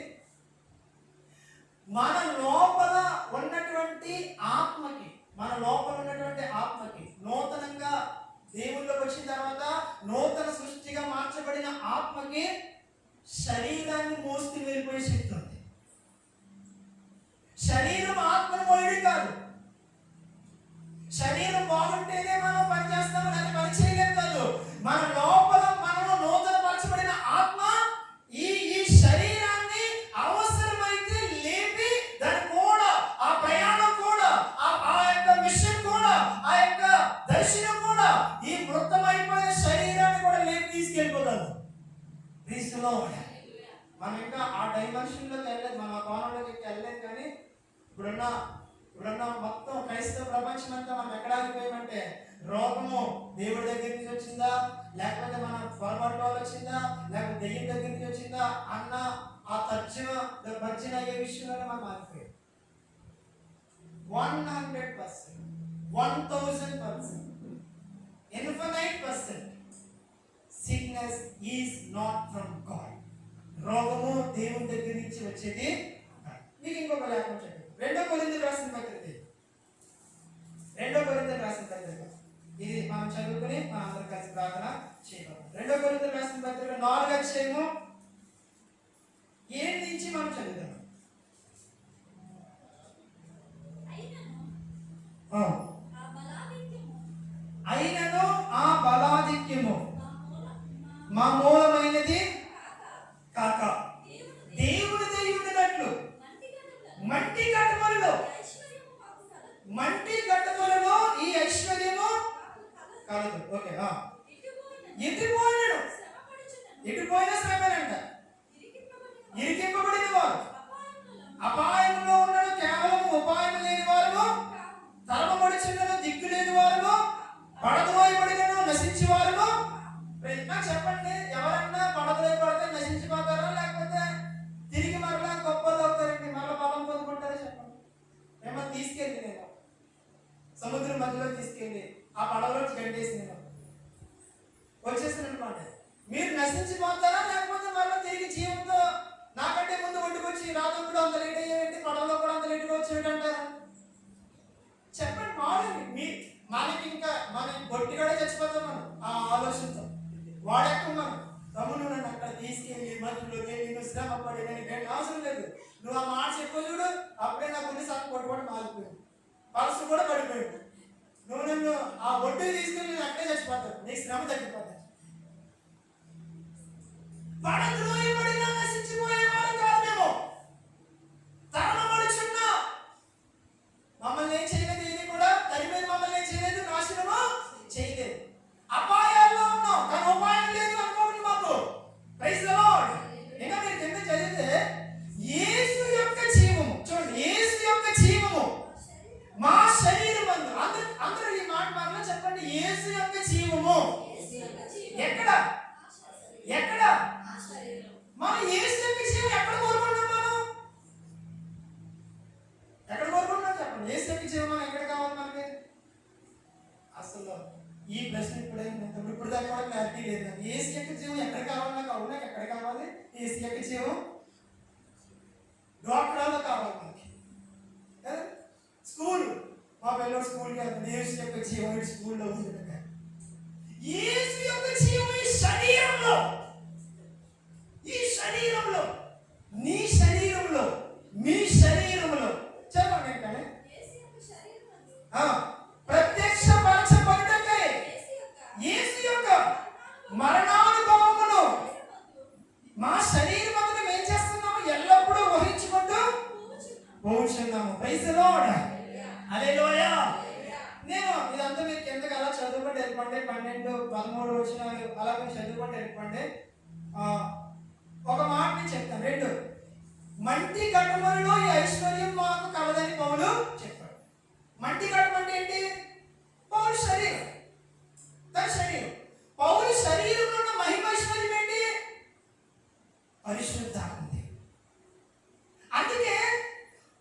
మన లోపల ఉన్నటువంటి ఆత్మకి, మన లోపల ఉన్నటువంటి ఆత్మకి నూతనంగా దేవుళ్ళకి వచ్చిన తర్వాత నూతన సృష్టిగా మార్చబడిన ఆత్మకి శరీరాన్ని మోసుకుని వెళ్ళిపోయే శక్తి ఉంది. శరీరం ఆత్మను మోయడం కాదు. శరీరం బాగుంటేనే మనం పని చేస్తాము, అది పని చేయలేం కాదు. మన లోపల మనము నూతన పరచబడిన ఆత్మ ఈ శరీరాన్ని అవసరమైతే లేపి దాని కూడా ఆ ప్రయాణం కూడా ఆ యొక్క మిషన్ కూడా ఆ యొక్క దర్శనం కూడా ఈ మృతమైపోయిన శరీరాన్ని కూడా లేపి తీసుకెళ్ళిపోతారు. క్రీస్తులో మనం ఇంకా ఆ డైమెన్షన్లోకి వెళ్ళలేదు, మనం ఆ కోణంలోకి వెళ్ళలేదు. కానీ ఇప్పుడున్న మొత్తం క్రైస్తవ ప్రపంచం అంతా మనం ఎక్కడ ఆగిపోయామంటే రోగము దేవుడి దగ్గర నుంచి వచ్చిందా, లేకపోతే మన పొరపాటు వాళ్ళు వచ్చిందా, లేకపోతే దెయ్యం దగ్గర నుంచి వచ్చిందా అన్న ఆ తర్జన అయ్యే విషయంలోనే మనం ఆగిపోయాం. 100%, 1000%, infinite% sickness is not from God. రోగము దేవుని దగ్గర నుంచి వచ్చేది. మీకు ఇంకొక లేఖనం చెప్పండి. 2 కొరింథీయులకు రాసిన పత్రిక, 2 కొరింథీయులకు రాసిన పత్రిక. ఇది మనం చదువుకుని మనం అందరం కలిసి ప్రార్థన చేద్దాం. 2 కొరింథీయులకు రాసిన పత్రిక 4వ అధ్యాయము 7 నుంచి మనం చదువుదాం. అయినను ఆ బలాధిక్యము మా మూలమైనది కాక దేవుని దైవుడినట్లు మట్టి కట్టములలో ఈ ఐశ్వర్యము కలదు. ఓకే, ఎటుపోయిన శ్రమనంట ఇరికింపబడిన వారు, అపాయంలో ఉన్నాడు కేవలం ఉపాయం లేని వారు, తరమబడుచున్నను దిక్కు లేని వారు, పడద్రోయబడినను నశించి వారు. చెప్పండి, ఎవరన్నా పడద్రోయబడితే నశించిపోతారా, లేకపోతే తిరిగి మరలా గొప్పలు అవుతారండి, మరలా బలం పొందుకుంటారా? చెప్పండి. ఏమన్నా తీసుకెళ్ళి నేను సముద్రం మధ్యలో తీసుకెళ్ళి ఆ పడవలో గంటేసి నేను వచ్చేస్తాను అనుకోండి, మీరు నశించిపోతారా, లేకపోతే మరలా తిరిగి జీవంతో నాకంటే ముందు ఒడ్డుకొచ్చి రాత్రి కూడా అంత లేట్ అయ్యేటి, పడవలో కూడా అంత లేట్గా వచ్చేటంటారా? చెప్పండి. మనకి ఇంకా మనం గొట్టిగాడే చచ్చిపోతాం మనం ఆ ఆలోచనతో. వాడెక్క మనం తమ్ముడు నన్ను అక్కడ తీసుకెళ్ళి మధ్యలోకి వెళ్ళి నువ్వు శ్రమ పడి నేను అవసరం లేదు, నువ్వు ఆ మాట చెప్పు చూడు, అప్పుడే నాకు కొన్ని సార్లు కొట్టుబడి మారిపోయింది, పల్సు కూడా పడిపోయింది. నువ్వు నన్ను ఆ ఒడ్డుకి తీసుకెళ్ళి నేను అక్కడే చచ్చిపోతాను, నీకు శ్రమ తగ్గిపోతాను. పడద్రోయబడిన నశించిపోయేవారు కాదు మేము, తరమబడుచున్నా మమ్మల్ని ఏం చేయలేదు, ఏది కూడా తరిమేది మమ్మల్ని ఏం చేయలేదు, నాశనము చేయలేదు. అపాయాల్లో ఉన్నాం కానీ ఉపాయం లేదు అనుకోండి మాకు. Praise the Lord. ఇంకా మీరు కింద చదివితే యేసు యొక్క జీవము, చూడండి, యేసు యొక్క జీవము మా శరీరం అందరూ ఈ మాట మరలా చెప్పండి. యేసు యొక్క జీవము ఎక్కడ ఎక్కడ మన యేసు యొక్క జీవం ఎక్కడ కోరుకుంటాం? మనం ఎక్కడ కోరుకుంటున్నాం చెప్పండి. యేసు యొక్క జీవం మనం ఎక్కడ కావాలి మనకి? అసలు ఈ ప్రశ్న ఇప్పుడు దాకా కూడా క్లారిటీ లేదు. యేసు యొక్క జీవం ఎక్కడ కావాలి నాకు? అవును, నాకు ఎక్కడ కావాలి యేసు యొక్క జీవం? డాక్టర్లో కావాలి మనకి. స్కూల్, మా పిల్లలు స్కూల్కి వెళ్తాను, యేసు యొక్క జీవం స్కూల్లో ఉంది. యేసు యొక్క జీవం ఈ శరీరంలో, ఈ శరీరంలో, నీ శరీరంలో, మీ శరీరంలో చెప్పండి ఏంటంటే ప్రత్యక్షపరచబడుటకై యేసు యొక్క మరణానుభవమును మా శరీరం అంతా ఏం చేస్తున్నాము? ఎల్లప్పుడూ వహించుకుంటూ పోచున్నాము. Praise the lord. హల్లెలూయా. నేను ఇదంతా మీరు కిందకి అలా చదువుకుంటూ వెళ్ళిపోండి, 12, 13 వచనాలు అలా మీరు చదువుకుంటూ వెళ్ళిపోండి. ఒక మాట నేను చెప్తాను. 2, మంటి కట్టుమలలో ఈ ఐశ్వర్యం మాకు కలదని పౌలు చెప్పాడు. మంటి కట్టం అంటే ఏంటి? పౌలు శరీరం, తన శరీరం. పౌలు శరీరంలో ఉన్న మహిమ ఐశ్వర్యం ఏంటి? పరిశుద్ధాత్మ. అందుకే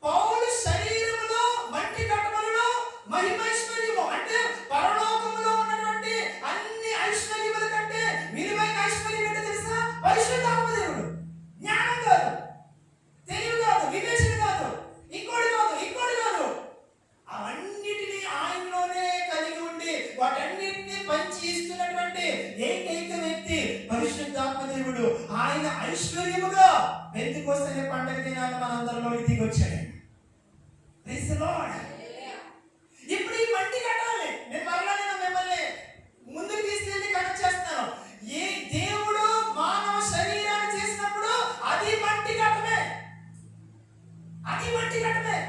పౌలు శరీరంలో మంటి కట్టుమలలో మహిమైశ్వర్యము అంటే పరలోకంలో ఉన్నటువంటి అన్ని ఐశ్వర్యముల కంటే విలువైన ఐశ్వర్యం ఏంటో తెలుసా? పరిశుద్ధాత్మ దేవుడు. జ్ఞానం కాదు, పండగ దినాన్ని మనందరిలోకి దిగి వచ్చాడు. Praise the Lord. ఇప్పుడు ఈ మట్టి కట్టాలి. నేను మరలా మిమ్మల్ని ముందుకు తీసుకెళ్ళి కనెక్ట్ చేస్తాను. ఏ దేవుడు మానవ శరీరాన్ని చేసినప్పుడు అది మట్టి కట్టమే, అది మట్టి కట్టమే,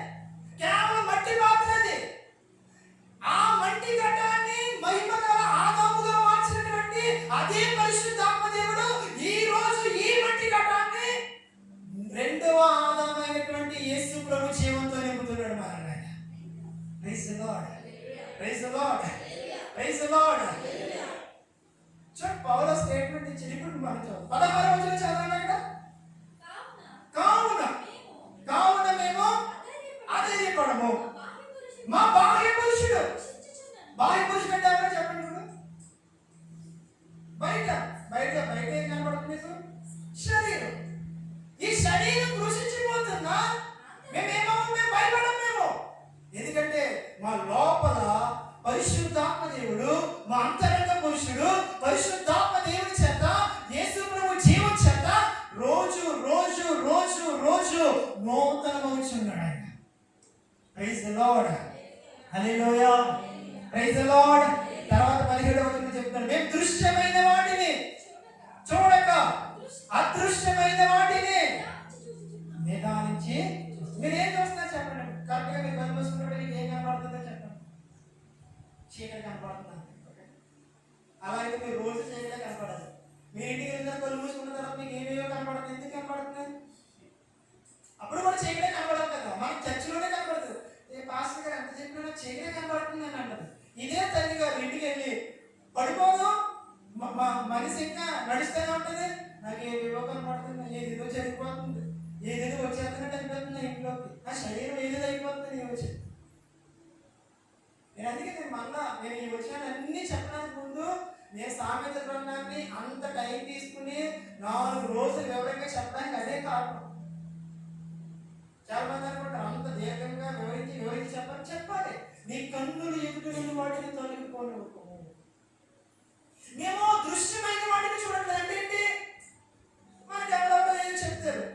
కేవలం మట్టి పాత్రది. ఆ మట్టి ఘటాన్ని మహిమగల ఆదాముగా మార్చినటువంటి అదే పరిశుద్ధాత్మ దేవుడు ఈ రోజు ఈ మట్టి ఘటాన్ని రెండవ ఆదామైనటువంటి యేసు ప్రభు జీవంతో నింపుతున్నాడు. మన praise the lord, praise the lord, praise the Lord. చూడండి పౌలు స్టేట్మెంట్ ఇచ్చి ఇప్పుడు మనం 16వ వచనం చదవండి అక్కడ. కావున మేము అధైర్యపడము. మా బాహ్య పురుషుడు, బాహ్య పురుషుడు అంటే ఎవరో చెప్పండి. ఇప్పుడు బయట బయట బయట ఏం కనబడుతుంది మీకు? శరీరం. ఈ శరీరం కృషించిపోతున్నా మేము భయపడం. మేము ఎందుకంటే మా లోపల పరిశుద్ధాత్మ దేవుడు, మా అంతరంగ పురుషుడు పరిశుద్ధాత్మ దేవుడి చేత, యేసు ప్రభు జీవం చేత రోజు రోజు రోజు రోజు నూతనమవుచున్నాడు ఆయన. Praise the lord, hallelujah, praise the Lord. తర్వాత 17వ వచనం చెప్తాడు, మేము దృశ్యమైన వాటిని చూడక అదృశ్యమైన వాటిని నిదానించి. మీరేం చూస్తున్నారు చెప్పండి. కరెక్ట్గా మీరు కళ్ళు మూసుకున్నప్పుడు మీకు ఏం కనబడుతుందో చెప్పండి. చీకటి కనబడుతుంది. అలాగే మీరు రోజు చీకటి కనపడదు. మీరు ఇంటికి వెళ్ళిన కళ్ళు మూసుకున్న తర్వాత మీకు ఏమేమో కనపడుతుంది. ఎందుకు కనపడుతుంది? అప్పుడు కూడా చీకటే కనపడదు కదా, మనకి చర్చిలోనే కనపడుతుంది. ఏ పాస్టర్ గారు ఎంత చెప్పినా చీకటే కనపడుతుంది అని అంటది. ఇదే తల్లి గారు ఇంటికి వెళ్ళి పడిపోదు, మనిషి ఇంకా నడుస్తూనే ఉంటుంది. నాకు ఏదేదో కనపడుతుంది, ఏదేదో జరిగిపోతుంది, ఏదేదో వచ్చేస్తున్నట్టు అనిపిస్తుంది ఇంట్లోకి, నా శరీరం ఏదేదో అయిపోతుంది. నేను వచ్చి నేను మళ్ళా నేను ఈ వచ్చినన్నీ చెప్పడానికి ముందు నేను సామెత గ్రంథాన్ని అంత టైం తీసుకుని 4 రోజులు వివరంగా చెప్పడానికి అదే కారణం. చాలా మంది అనుకుంటారు అంత దీర్ఘంగా వివరించి చెప్పాలి. నీ కన్నులు ఎదుటి వాటిని తొలగిపోనివ్వకు. మేము దృశ్యమైన వాటిని చూడట్లేదు. అంటే ఏంటి? మనకి ఎవరో ఏం చెప్తారు,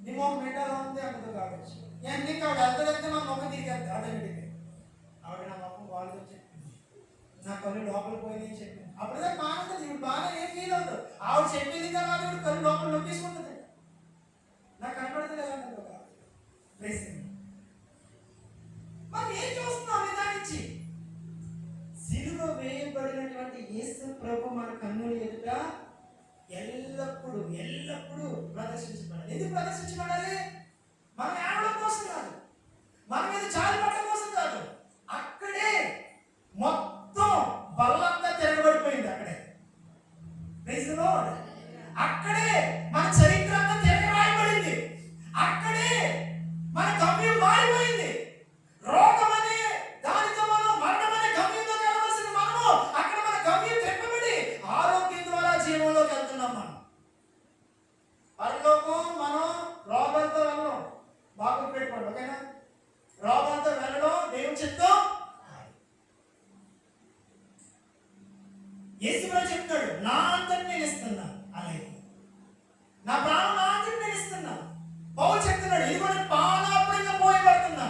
నీ మొహం మెంటగా ఉంది అంటది కావచ్చు. నీకు ఆవిడ వెళ్తాదంటే మా మొహం తిరిగి ఆటోమేటిక్గా ఆవిడ నా మొహం బాగుందని చెప్పింది, నా కళ్ళు లోపల పోయిందని చెప్పింది. అప్పుడే బాగుంటుంది, ఇప్పుడు బాగా ఏం ఫీల్ అవుతుంది. ఆవిడ చెప్పింది తర్వాత ఇప్పుడు కళ్ళు లోపల నొక్కేసుకుంటుంది. నాకు కనపడుతుంది కదా మరి ఏం చూస్తున్నాం నిదానించి? సిలువ వేయబడినటువంటి యేసు ప్రభు మన కన్నుల ఎదుట ఎల్లప్పుడూ ఎల్లప్పుడూ ప్రదర్శించబడాలి. ఎందుకు ప్రదర్శించబడాలి? మనం ఏడవడం కోసం కాదు, మన మీద జాలి పడడం కోసం కాదు. అక్కడే మొత్తం బల్లంతా తిరగబడిపోయింది. అక్కడే ప్రైజ్ ది లార్డ్. అక్కడే మన చరిత్ర అంతా తిరగరాయబడింది. అక్కడే మన గమ్యం మారిపోయింది. రోగం అనే దానితో మనం మరణం అనే గమ్యంలో వెళ్ళవలసిన మనము అక్కడ మన గమ్యం తిప్పబడి ఆరోగ్యం ద్వారా జీవంలోకి వెళ్తున్నాం. మనం పరలోకం మనం రోగాలతో వెళ్ళడం బాగా పెట్టుకోండి, ఓకేనా? రోగాలతో వెళ్ళడం దేవుని చిత్తం. యేసుప్రభు చెప్తాడు, నా అంతటి నేను ఇస్తున్నా, అలాగే నా ప్రాణం నా అంతటి నేను ఇస్తున్నా. పౌలు చెప్తున్నాడు, ఇది కూడా పానాపరంగా పోయబడుతున్నా.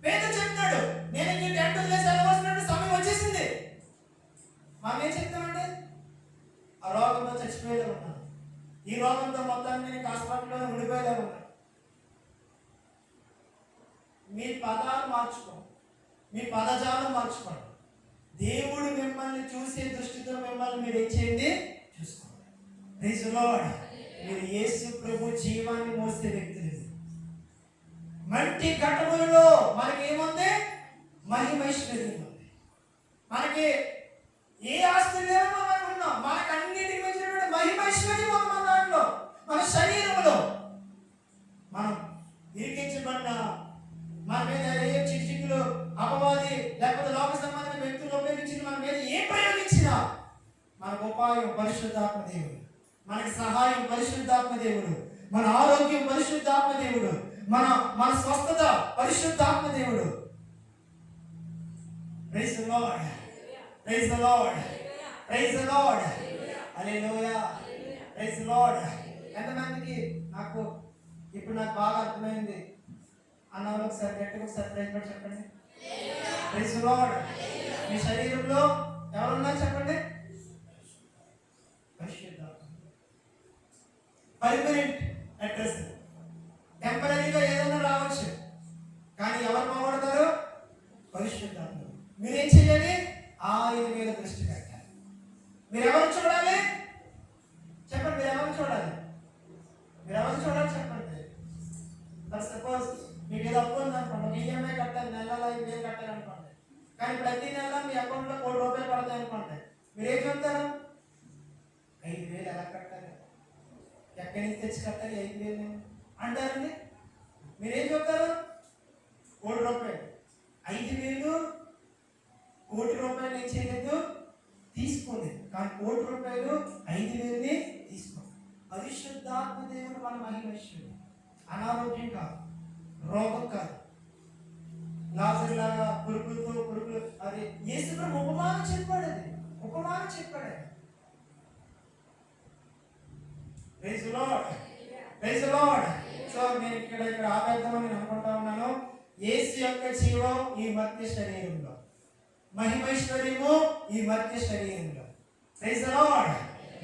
పేతురు చెప్తున్నాడు, నేను ఈ టెంట్ వదిలేసి వెళ్ళవలసినటువంటి సమయం వచ్చేసింది. మనం ఏం చెప్తామంటే ఆ రోగంతో చచ్చిపోయేలా ఉన్నాను, ఈ రోగంతో మొత్తాన్ని నేను హాస్పిటల్లో ఉండిపోయేలా ఉన్నాను. మీ పదాలు మార్చుకో, మీ పదజాలం మార్చుకోండి. దేవుడు మిమ్మల్ని చూసే దృష్టితో మిమ్మల్ని మీరు ఏం చేయండి, చూసుకోండి. Praise the Lord. మీరు యేసు ప్రభు జీవాన్ని మోసే వ్యక్తులు. మట్టి ఘటములలో మనకి ఏముంది? మహిమైశ్వర్యం ఉంది. మనకి ఏ ఆస్తి లేవో మనకు ఉన్నాం, మనకు అన్నిటికి వచ్చినటువంటి మహిమైశ్వర్యం ఉంది మన దాంట్లో, మన శరీరంలో. మనం ఇరికించబడిన మన మీద ఏ చిక్కులు అపవాది లేకపోతే లోక సంబంధమైన వ్యక్తులు ఉపయోగించి మన మీద ఏ ప్రయోగించినా మనకు ఉపాయం పరిశుద్ధాత్మ దేవుడు, మనకి సహాయం పరిశుద్ధాత్మ దేవుడు, మన ఆరోగ్యం పరిశుద్ధాత్మ దేవుడు, మన స్వస్థత పరిశుద్ధాత్మ దేవుడు. Praise the lord, praise the lord, praise the lord, hallelujah, praise the Lord. ఎంతమందికి నాకు ఇప్పుడు నాకు బాగా అర్థమైంది అన్న వాళ్ళకి ఒకసారి గట్టిగా ఒకసారి ప్రైజ్ కూడా చెప్పండి. Praise the lord. మీ శరీరంలో ఎవరున్నారు చెప్పండి? పరిశుద్ధాత్మ. Permanent address. టెంపరీగా ఏదైనా రావచ్చు, కానీ ఎవరు పోగొడతారు? పరిశుద్ధాత్మ. మీరేం చేయాలి? ఆయన మీద దృష్టి పెట్టాలి. మీరు ఎవరు చూడాలి చెప్పండి? మీరు ఎవరు చూడాలి? మీరు ఎవరు చూడాలి చెప్పండి? ఫర్ సపోజ్ మీకు ఏదో అప్పు ఉందనుకోండి, ఒక ఈఎంఐ కట్టాలి, నెలలో 5,000 కట్టాలనుకోండి, కానీ ప్రతి నెల మీ అకౌంట్లో 1,00,00,000 రూపాయలు పడతాయి అనుకోండి, మీరు ఏం చెప్తారు? 5,000 ఎలా కట్టాలి, ఎక్కడి నుంచి తెచ్చి కట్టాలి 5,000 అంటారండి. మీరేం చెప్తారు? 1,00,00,000 రూపాయలు. 5,000 1,00,00,000 ఏం చేయలేదు, తీసుకోలేదు. కానీ 1,00,00,000 రూపాయలు 5,000 తీసుకోండి. పరిశుద్ధాత్మ దేవుడు మన మహిమేశ్వరుడు. అనారోగ్యం కాదు, రోగం కాదు, లాజరులాగా పురుగులు అది యేసుప్రభు ఉపమానం చెప్పాడు. అది ఉపమానం చెప్పాడు. Praise the lord. Praise the Lord. So నేను ఇక్కడ ఆపేద్దామని నేను అనుకుంటా ఉన్నాను. యేసు యొక్క జీవం ఈ మధ్య శరీరంలో, మహిమైశ్వర్యము ఈ మధ్య శరీరంలో. Praise the lord.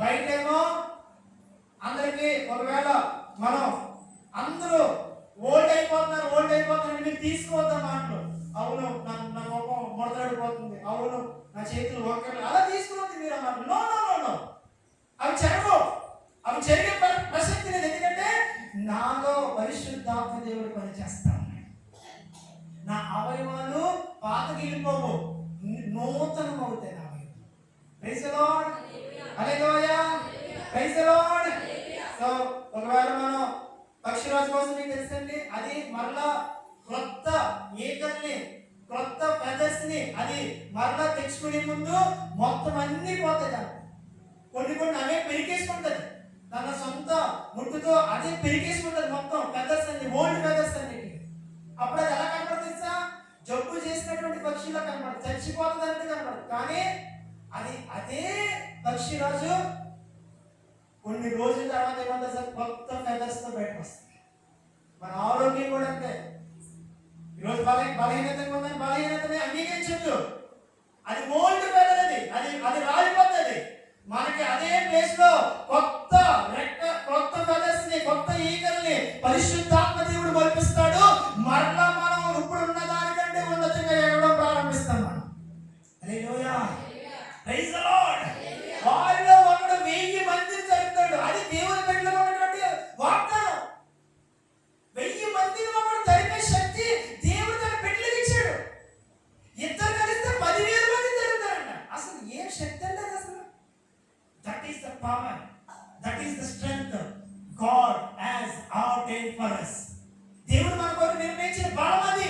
బయటేమో అందరికీ ఒకవేళ మనం అందరూ ఓల్డ్ అయిపోతున్నారు మీరు తీసుకోవద్దాం మాటలు. అవును నా ముఖం ముడతడిపోతుంది, అవును నా చేతులు ఒక్కలు, అలా తీసుకోవద్దు మీరు ఆ మాటలు. నో, అవి చెరగవు. అవి జరిగే ప్రసక్తి లేదు. ఎందుకంటే నాలో పరిశుద్ధాత్మ దేవుడు పని చేస్తా ఉన్నాడు. నా అవయవాలు పాతగిలిపోవు, నూతనం అవుతాయి నా అవయవాలు. Praise the lord. Hallelujah. Praise the Lord. So ఒకవేళ మనం పక్షిరాజు కోసం మీకు తెలుసండి, అది మరలా క్రొత్త ఈకల్ని, క్రొత్త ఫెదర్స్ ని అది మరలా తెచ్చుకునే ముందు మొత్తం అన్ని పోతాయి. కొన్ని అవే పెరికేసుకుంటది, తన సొంత ముట్టుతో అదే పెరికేసుకుంటది మొత్తం ఫెదర్స్ అన్ని, ఓల్డ్ ఫెదర్స్ అన్నిటి. అప్పుడు అది ఎలా కనపడుతుంది? జబ్బు చేసినటువంటి పక్షిలా కనపడదు, చచ్చిపోతుంది అంటే కనపడదు. కానీ అది అదే పక్షిరాజు కొన్ని రోజుల తర్వాత ఏమంటారు సార్, కొత్త ఫెదర్స్ తో బయటకు వస్తుంది. మన ఆరోగ్యం కూడా అంతే. ఈరోజు బలహీనతగా ఉందని బలహీనతని అంగీకరించద్దు. అది ఓల్డ్ ఫెదర్, అది రాలిపోతుంది. మనకి అదే ప్లేస్ లో కొత్త ఫెదర్స్ ని, కొత్త ఈగల్ని పరిశుద్ధాత్మ దేవుడు కల్పిస్తాడు. మరలా మనం ఇప్పుడు ఉన్న దానికంటే ఉన్నతంగా ఎగరడం ప్రారంభిస్తాం మనం. హల్లెలూయా. Praise the lord. వారిలో ఒకడు 1000 మందిని చంపుతాడు. అది దేవుని బిడ్డలో ఉన్నటువంటి వాగ్దానం. 1000 మందిని ఒకడు చంపే శక్తి దేవుడు తన బిడ్డలకు ఇచ్చాడు. ఇద్దరు కలిస్తే 10,000 మంది చంపుతారంట. అసలు ఏం శక్తి అంటే అసలు? That is the power, that is the strength God has ordained for us. దేవుడు మన కొరకు నిర్ణయించిన బలం అది.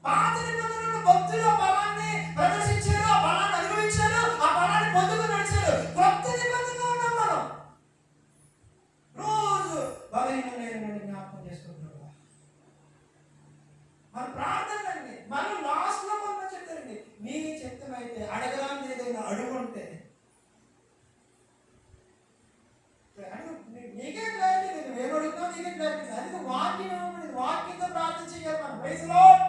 పాత నిబంధనలో భక్తులు ఆ బలాన్ని ప్రదర్శించారు, ఆ బలాన్ని అనుభవించారు, ఆ బలాన్ని పొందుకు నడిచారు. కొత్త నిబంధనలో ఉన్నాం మనం. రోజు బలహీనమైన జ్ఞాపకం చేసుకుంటున్నాం. మన ప్రార్థనలండి మనం లాస్ట్ లో కొంత చెప్తారండి, నీ చిత్తమైతే అడగరాని ఏదైనా అడుగుంటే నీకే క్లారిటీ లేదు, ఏం అడుగుతావు నీకే క్లారిటీ. అది వాక్యంతో ప్రార్థన చేయాలి మనం. Praise the Lord.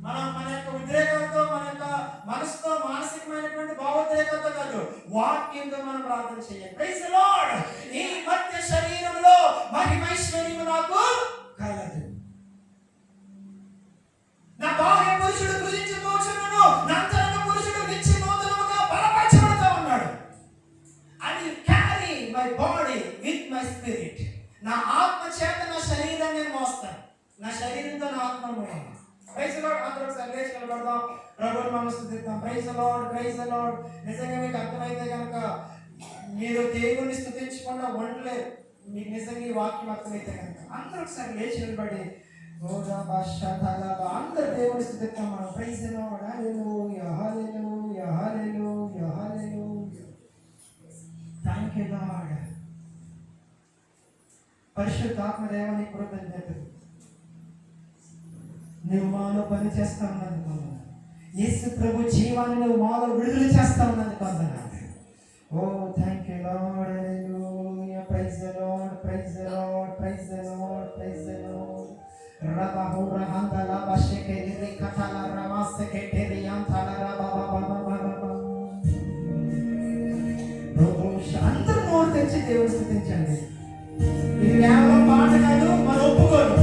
మనం మన యొక్క ఉద్రేకంతో, మన యొక్క మనసుతో, మానసికమైనటువంటి భావోద్రేకంతో కాదు, వాక్యంతో మనం ప్రార్థన చేయాలి. Praise the Lord. ఈ మధ్య శరీరంలో మహిమైశ్వర్యము నాకు కలదు. నా బాహ్య పురుషుడు కృషించిపోచును, నా అంతరంగ పురుషుడు నిత్య నూతనముగా బలపరచబడుతూ ఉన్నాడు. I will carry my body with my spirit. నా ఆత్మ చేత నా శరీరాన్ని నేను మోస్తాను, నా శరీరంతో నా ఆత్మ మోయాలి. Praise the lord. అందరూ ఒకసారి లేచి నిలబడదాం, ప్రభువుని మనం స్తుతిద్దాం. Praise the lord. Praise the lord. నిజంగా మీకు అర్థమైతే కనుక మీరు దేవుని స్తుతించకుండా ఉండలేరు. మీకు నిజంగా ఈ వాక్యం అర్థమైతే కనుక అందరూ ఒకసారి లేచి నిలబడి అందరూ దేవుని స్తుతిద్దాం మనం. Praise the lord. Hallelujah, hallelujah, hallelujah, hallelujah. Thank you Lord. పరిశుద్ధాత్మ దేవాని కృతజ్ఞతలు. నువ్వు మాలో పని చేస్తా ఉన్నది కొందరు. యేసు ప్రభు జీవాన్ని నువ్వు మాలో విడుదల చేస్తా ఉన్నది కొందరు. ఓ థ్యాంక్ యూ లార్డ్. అందరూ నోరు తెచ్చి దేవుడు స్థుతించండి. ఇది కేవలం పాట కాదు, మనం ఒప్పుకోరు.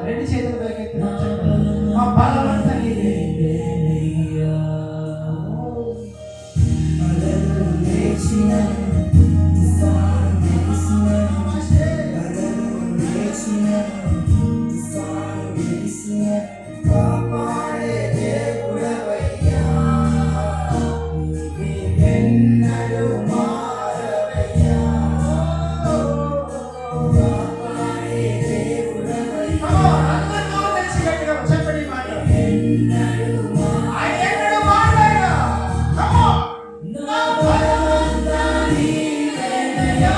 రెండు చేతులు పైకెత్తి మా బలమంతా నీవే. కాపాడే దేవుడవయ్యా, నీవెన్నడూ మారవయ్యా. కాపాడే దేవుడవయ్యా. అందరూ నోరు తెరిచి గట్టిగా చెప్పండి ఈ మాట. ఆయన ఎన్నడూ మారవయ్యా. Come on. నా బలమంతా నీవేనయ్యా,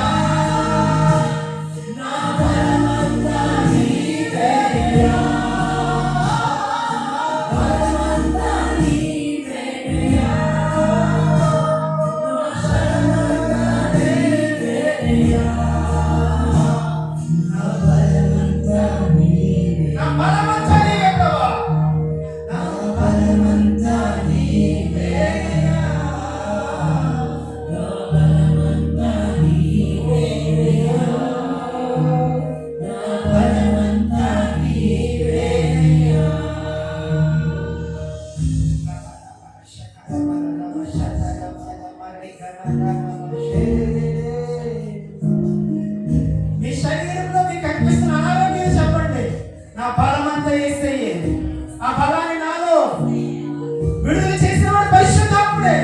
నా బలమంతా నీవేనయ్యా, బలమంతా నీవేనయ్యా, నా శరణంతా నీవేనయ్యా, నా బలమంతా నీవే. నా బలమంతా నీవే ప్రభువా, నా బలమంతా నీవేనయ్యా, నా బలమంతా నీవేనయ్యా, నా బలమంతా నీవేనయ్యా. మీ శరీరంలో మీకు కనిపిస్తున్న అనారోగ్యం చెప్పండి, నా బలమంతా యేసయ్యే. ఆ బలాన్ని నాలో విడుదల చేసిన వాడు పరిశుద్ధాత్ముడే.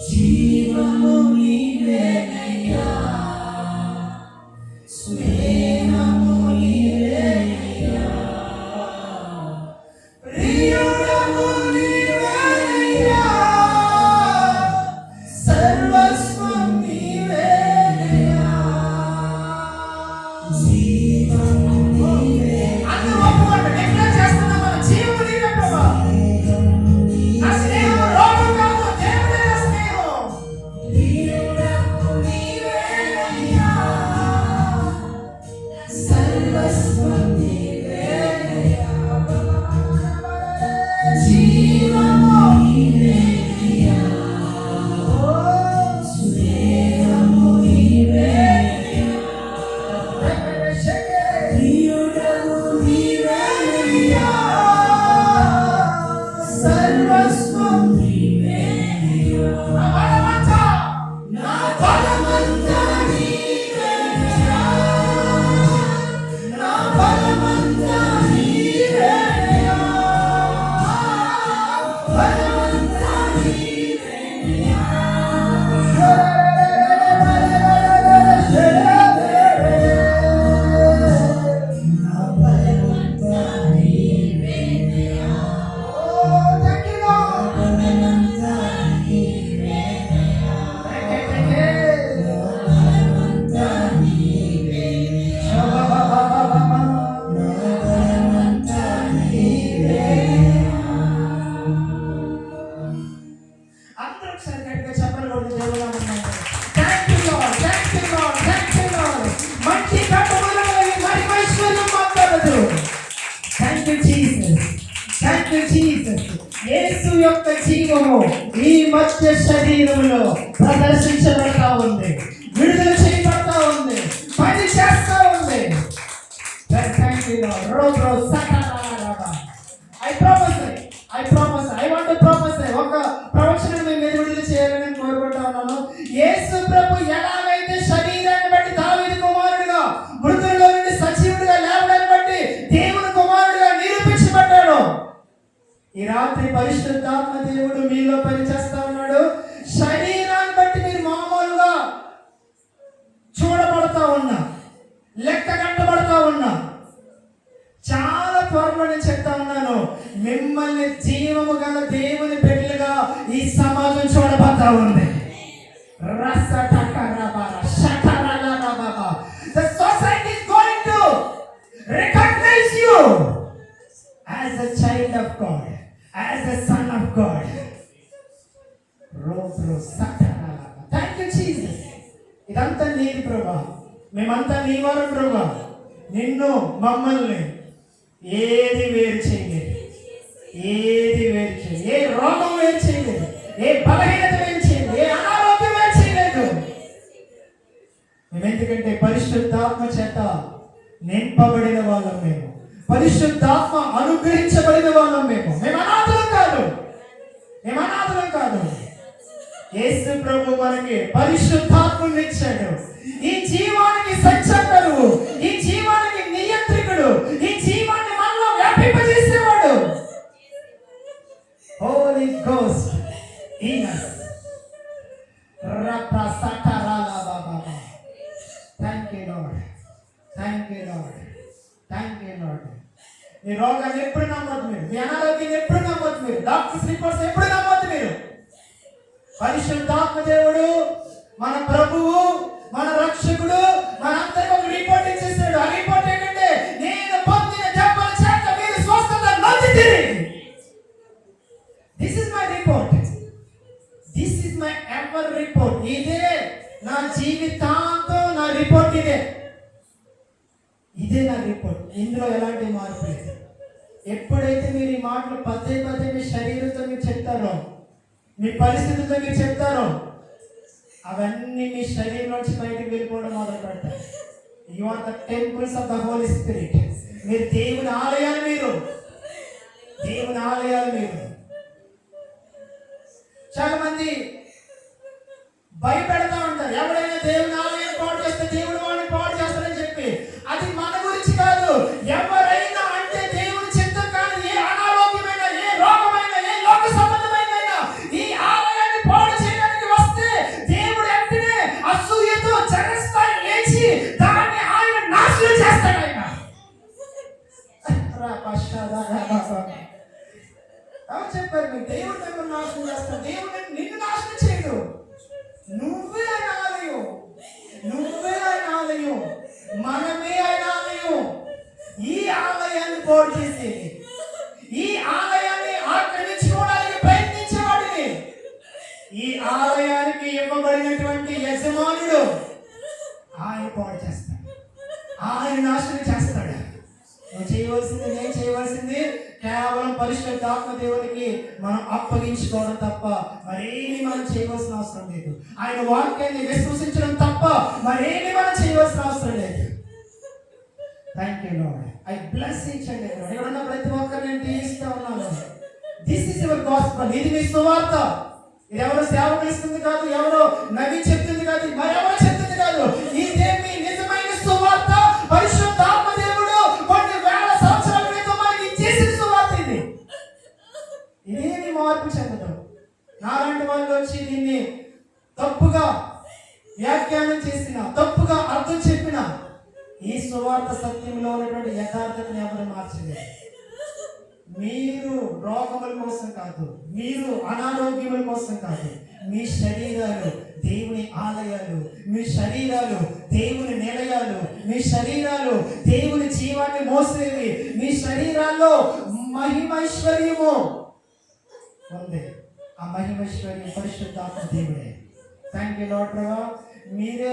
జీవము నీవేనయ్యా, స్నేహము నీవేనయ్యా, ప్రియుడము నీవేనయ్యా, సర్వస్వం నీవేనయ్యా. జీవము నీవే. అందరూ ఒప్పుకోండి, డిక్లేర్ చేస్తున్నాం మనం. జీవము నీవే ప్రభువా. నా స్నేహం రోగం కాదు, దేవుడే నా స్నేహం. ప్రియుడము నీవేనయ్యా, సర్వస్వం నీవేనయ్యా, జీవము నీవేనయ్యా, స్నేహము నీవేనయ్యా, ప్రియుడము నీవేనయ్యా, సర్వస్వం నీవేనయ్యా. నా బలమంతా నీవేనయ్యా, నా బలమంతా నీవేనయ్యా, బలమంతా నీవేనయ్యా. ఒకసారి గట్టిగా చెప్పలు కొడుతూ దేవుడు thank you lord, thank you lord, thank you lord. మంచి కట్టుబడులు మరి ఐశ్వర్యం మాట్లాడదు. Thank you Jesus, thank you Jesus. యేసు యొక్క జీవము ఈ మధ్య శరీరంలో ప్రదర్శించబడతా ఉంది, విడుదల చేయబడతా ఉంది, పని చేస్తా ఉంది. Thank you lord. రోబ్రో సకరారాబా. I promise, I want to promise. ఒక ప్రవచనం మీ మీద విడుదల చేయాలని కోరుకుంటా ఉన్నాను. యేసు ప్రభు ఎలాగైతే శరీరాన్ని బట్టి దావీదు కుమారుడిగా మృతుల్లో నుండి సజీవుడిగా లేవడాన్ని బట్టి దేవుని కుమారుడిగా నిరూపించబడ్డాడు, ఈ రాత్రి పరిశుద్ధాత్మ దేవుడు మీలో పనిచేస్తా ఉన్నాడు. శరీరాన్ని బట్టి మీరు మామూలుగా చూడబడతా ఉన్నా, లెక్క కట్టబడతా ఉన్నా, చాలా త్వరలో నేను చెప్తా ఉన్నాను, మిమ్మల్ని జీవము గల దేవుని బిడ్డలుగా ఈ సమాజం చూడబోతా ఉంది. The society is going to recognize you as a child of God, as a son of God. Thank you Jesus. ఇదంతా నీది ప్రభా, మేమంతా నీ వారు ప్రభా. నిన్ను మమ్మల్ని ఏది వేరు చేయలేదు, ఏది వేరు చేయలేదు, ఏ రోగం వేరు చేయలేదు, ఏ బలహీనత వేరు చేయలేదు, ఏ అనారోగ్యం వేరు చేయలేదు. మేమెందుకంటే పరిశుద్ధాత్మ చేత నింపబడిన వాళ్ళం మేము, పరిశుద్ధాత్మ అనుగ్రహించబడిన వాళ్ళం మేము. మేము అనాథలం కాదు, మేము అనాథలం కాదు. యేసు ప్రభు మనకి పరిశుద్ధాత్మని ఇచ్చాడు. ఈ జీవానికి సంచకరువు, ఈ జీవానికి నియంత్రికుడు, ఈ జీవాన్ని మనలో వ్యాపింపజేసేవాడు. Holy ghost in us. Thank you lord, thank you lord, thank you lord. మీ రోగాన్ని ఎప్పుడు నమ్మొద్దు మీరు, మీ అనారోగ్యాన్ని ఎప్పుడు నమ్మొద్దు మీరు, డాక్టర్స్ రిపోర్ట్స్ ఎప్పుడు నమ్మొద్దు మీరు. పరిశుద్ధాత్మ దేవుడు మన ప్రభువు, మన రక్షకుడు మనందరికీ ఒక రిపోర్ట్ ఇచ్చేసాడు. ఆ రిపోర్ట్ ఏంటంటే, నేను పొందిన దెబ్బల చేత మీరు స్వస్థత నొందితిరి. This is my report, this is my ever report. ఇదే నా జీవితాంతం నా రిపోర్ట్, ఇదే నా రిపోర్ట్. ఇందులో ఎలాంటి మార్పు లేదు. ఎప్పుడైతే మీరు ఈ మాటలు పదే పదే మీ శరీరంతో మీరు చెప్తారో, మీ పరిస్థితులతో మీరు చెప్తారో, అవన్నీ మీ శరీరం నుంచి బయటకు వెళ్ళిపోవడం మొదలు పెడతాయి. You are the temples of the Holi Spirit. మీరు దేవుని ఆలయాలు, మీరు దేవుని ఆలయాలు. మీరు చాలా మంది భయపెడతా ఉంటారు, ఎవరైనా దేవుని ఆలయం పాడు చేస్తే దేవుడు వాళ్ళని పాడు చేస్తారని చెప్పి. అది మన గురించి కాదు. ఎవరైనా అంటే దేవుని చిత్తం కాదు, ఏ అనారోగ్యమైన, ఏ రోగమైన, ఏ లోక సంబంధమైన ఈ ఆలయాన్ని పాడు చేయడానికి వస్తే దేవుడు వెంటనే అసూయతో జగస్తాయి లేచి దాన్ని ఆయన నాశనం చేస్తాడు. ఆయన చెప్పారు, మీకు దేవుడు మిమ్మల్ని నాశనం చేస్తాడు. దేవుడు నిన్ను నాశనం చేయడు. నువ్వే ఆయన ఆలయం, నువ్వే ఆయన ఆలయం, మనమే ఆయన ఆలయం. ఈ ఆలయాన్ని పాడు చేసేది, ఈ ఆలయాన్ని ఆక్రమించుకోవడానికి ప్రయత్నించేవాడిని, ఈ ఆలయానికి ఇవ్వబడినటువంటి యజమానుడు ఆయన పాడు చేస్తాడు, ఆయన నాశనం చేస్తాడు. నువ్వు చేయవలసింది, నేను చేయవలసింది కేవలం పరిశుద్ధాత్మ దేవునికి మనం అప్పగించుకోవడం తప్ప మరేమి మనం చేయవలసిన అవసరం లేదు. ఆయన వాక్యాన్ని విశ్వసించడం తప్ప మరేమి మనం చేయవలసిన అవసరం లేదు. Thank you lord. I bless each and every one. ఇక్కడ ఉన్న ప్రతి ఒక్కరిని నేను దీవిస్తూ ఉన్నాను. This is your gospel. ఇది మీ సువార్త. ఇది ఎవరో సేవకులు ఇస్తుంది కాదు, ఎవరో నవి చెప్తుంది కాదు, మరెవరో చెప్తుంది కాదు. ఇదే మీ నిజమైన సువార్త. పరిశుద్ధాత్మ దేవుడు కొన్ని వేల సంవత్సరాల క్రితం మనకి ఇచ్చేసిన సువార్త ఇది. ఇదేమి మార్పు చెందడం. నాలాంటి వాళ్ళు వచ్చి దీన్ని తప్పుగా వ్యాఖ్యానం చేసిన, తప్పుగా అర్థం చెప్పిన ఈ సువార్త సత్యంలో ఉన్నటువంటి యథార్థతను ఎవరు మార్చలేదు. మీరు రోగముల కోసం కాదు, మీరు అనారోగ్యముల కోసం కాదు, మీ శరీరాలు దేవుని ఆలయాలు, మీ శరీరాలు దేవుని నిలయాలు, మీ శరీరాలు దేవుని జీవాన్ని మోసేవి, మీ శరీరాల్లో మహిమైశ్వర్యము ఉంది. ఆ మహిమేశ్వరి పరిశుద్ధాత్మ దేవుడే. థ్యాంక్ యూ లార్డ్ ప్రభా, మీరే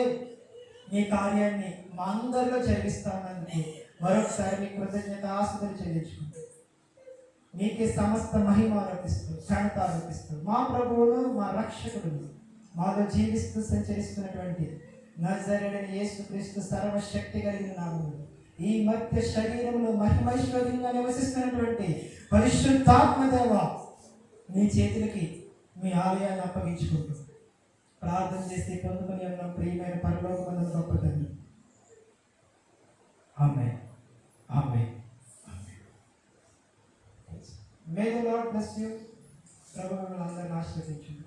మీ కార్యాన్ని మా అందరిలో జరిగిస్తామని మరొకసారి మీ కృతజ్ఞత ఆస్తులు చెల్లించుకుంటాం. మీకే సమస్త మహిమ ఆరోపిస్తూ ఘనత ఆరోపిస్తూ మా ప్రభువును మా రక్షకుడును మాలో జీవిస్తూ సంచరిస్తున్నటువంటి నజరేయుడైన యేసుక్రీస్తు సర్వశక్తి కలిగిన నామములో ఈ మధ్య శరీరంలో మహిమైశ్వర్యంగా నివసిస్తున్నటువంటి పరిశుద్ధాత్మ దేవ మీ చేతులకి మీ ఆలయాన్ని అప్పగించుకుంటూ ప్రార్థన చేసి పొందుకొని ఉన్న ప్రియమైన పరలోకమందున గొప్ప తండ్రి. ఆమేన్. ఆమేన్. May the Lord bless you. ప్రభు మిమ్మల్ని అందరిని ఆశీర్వదించును.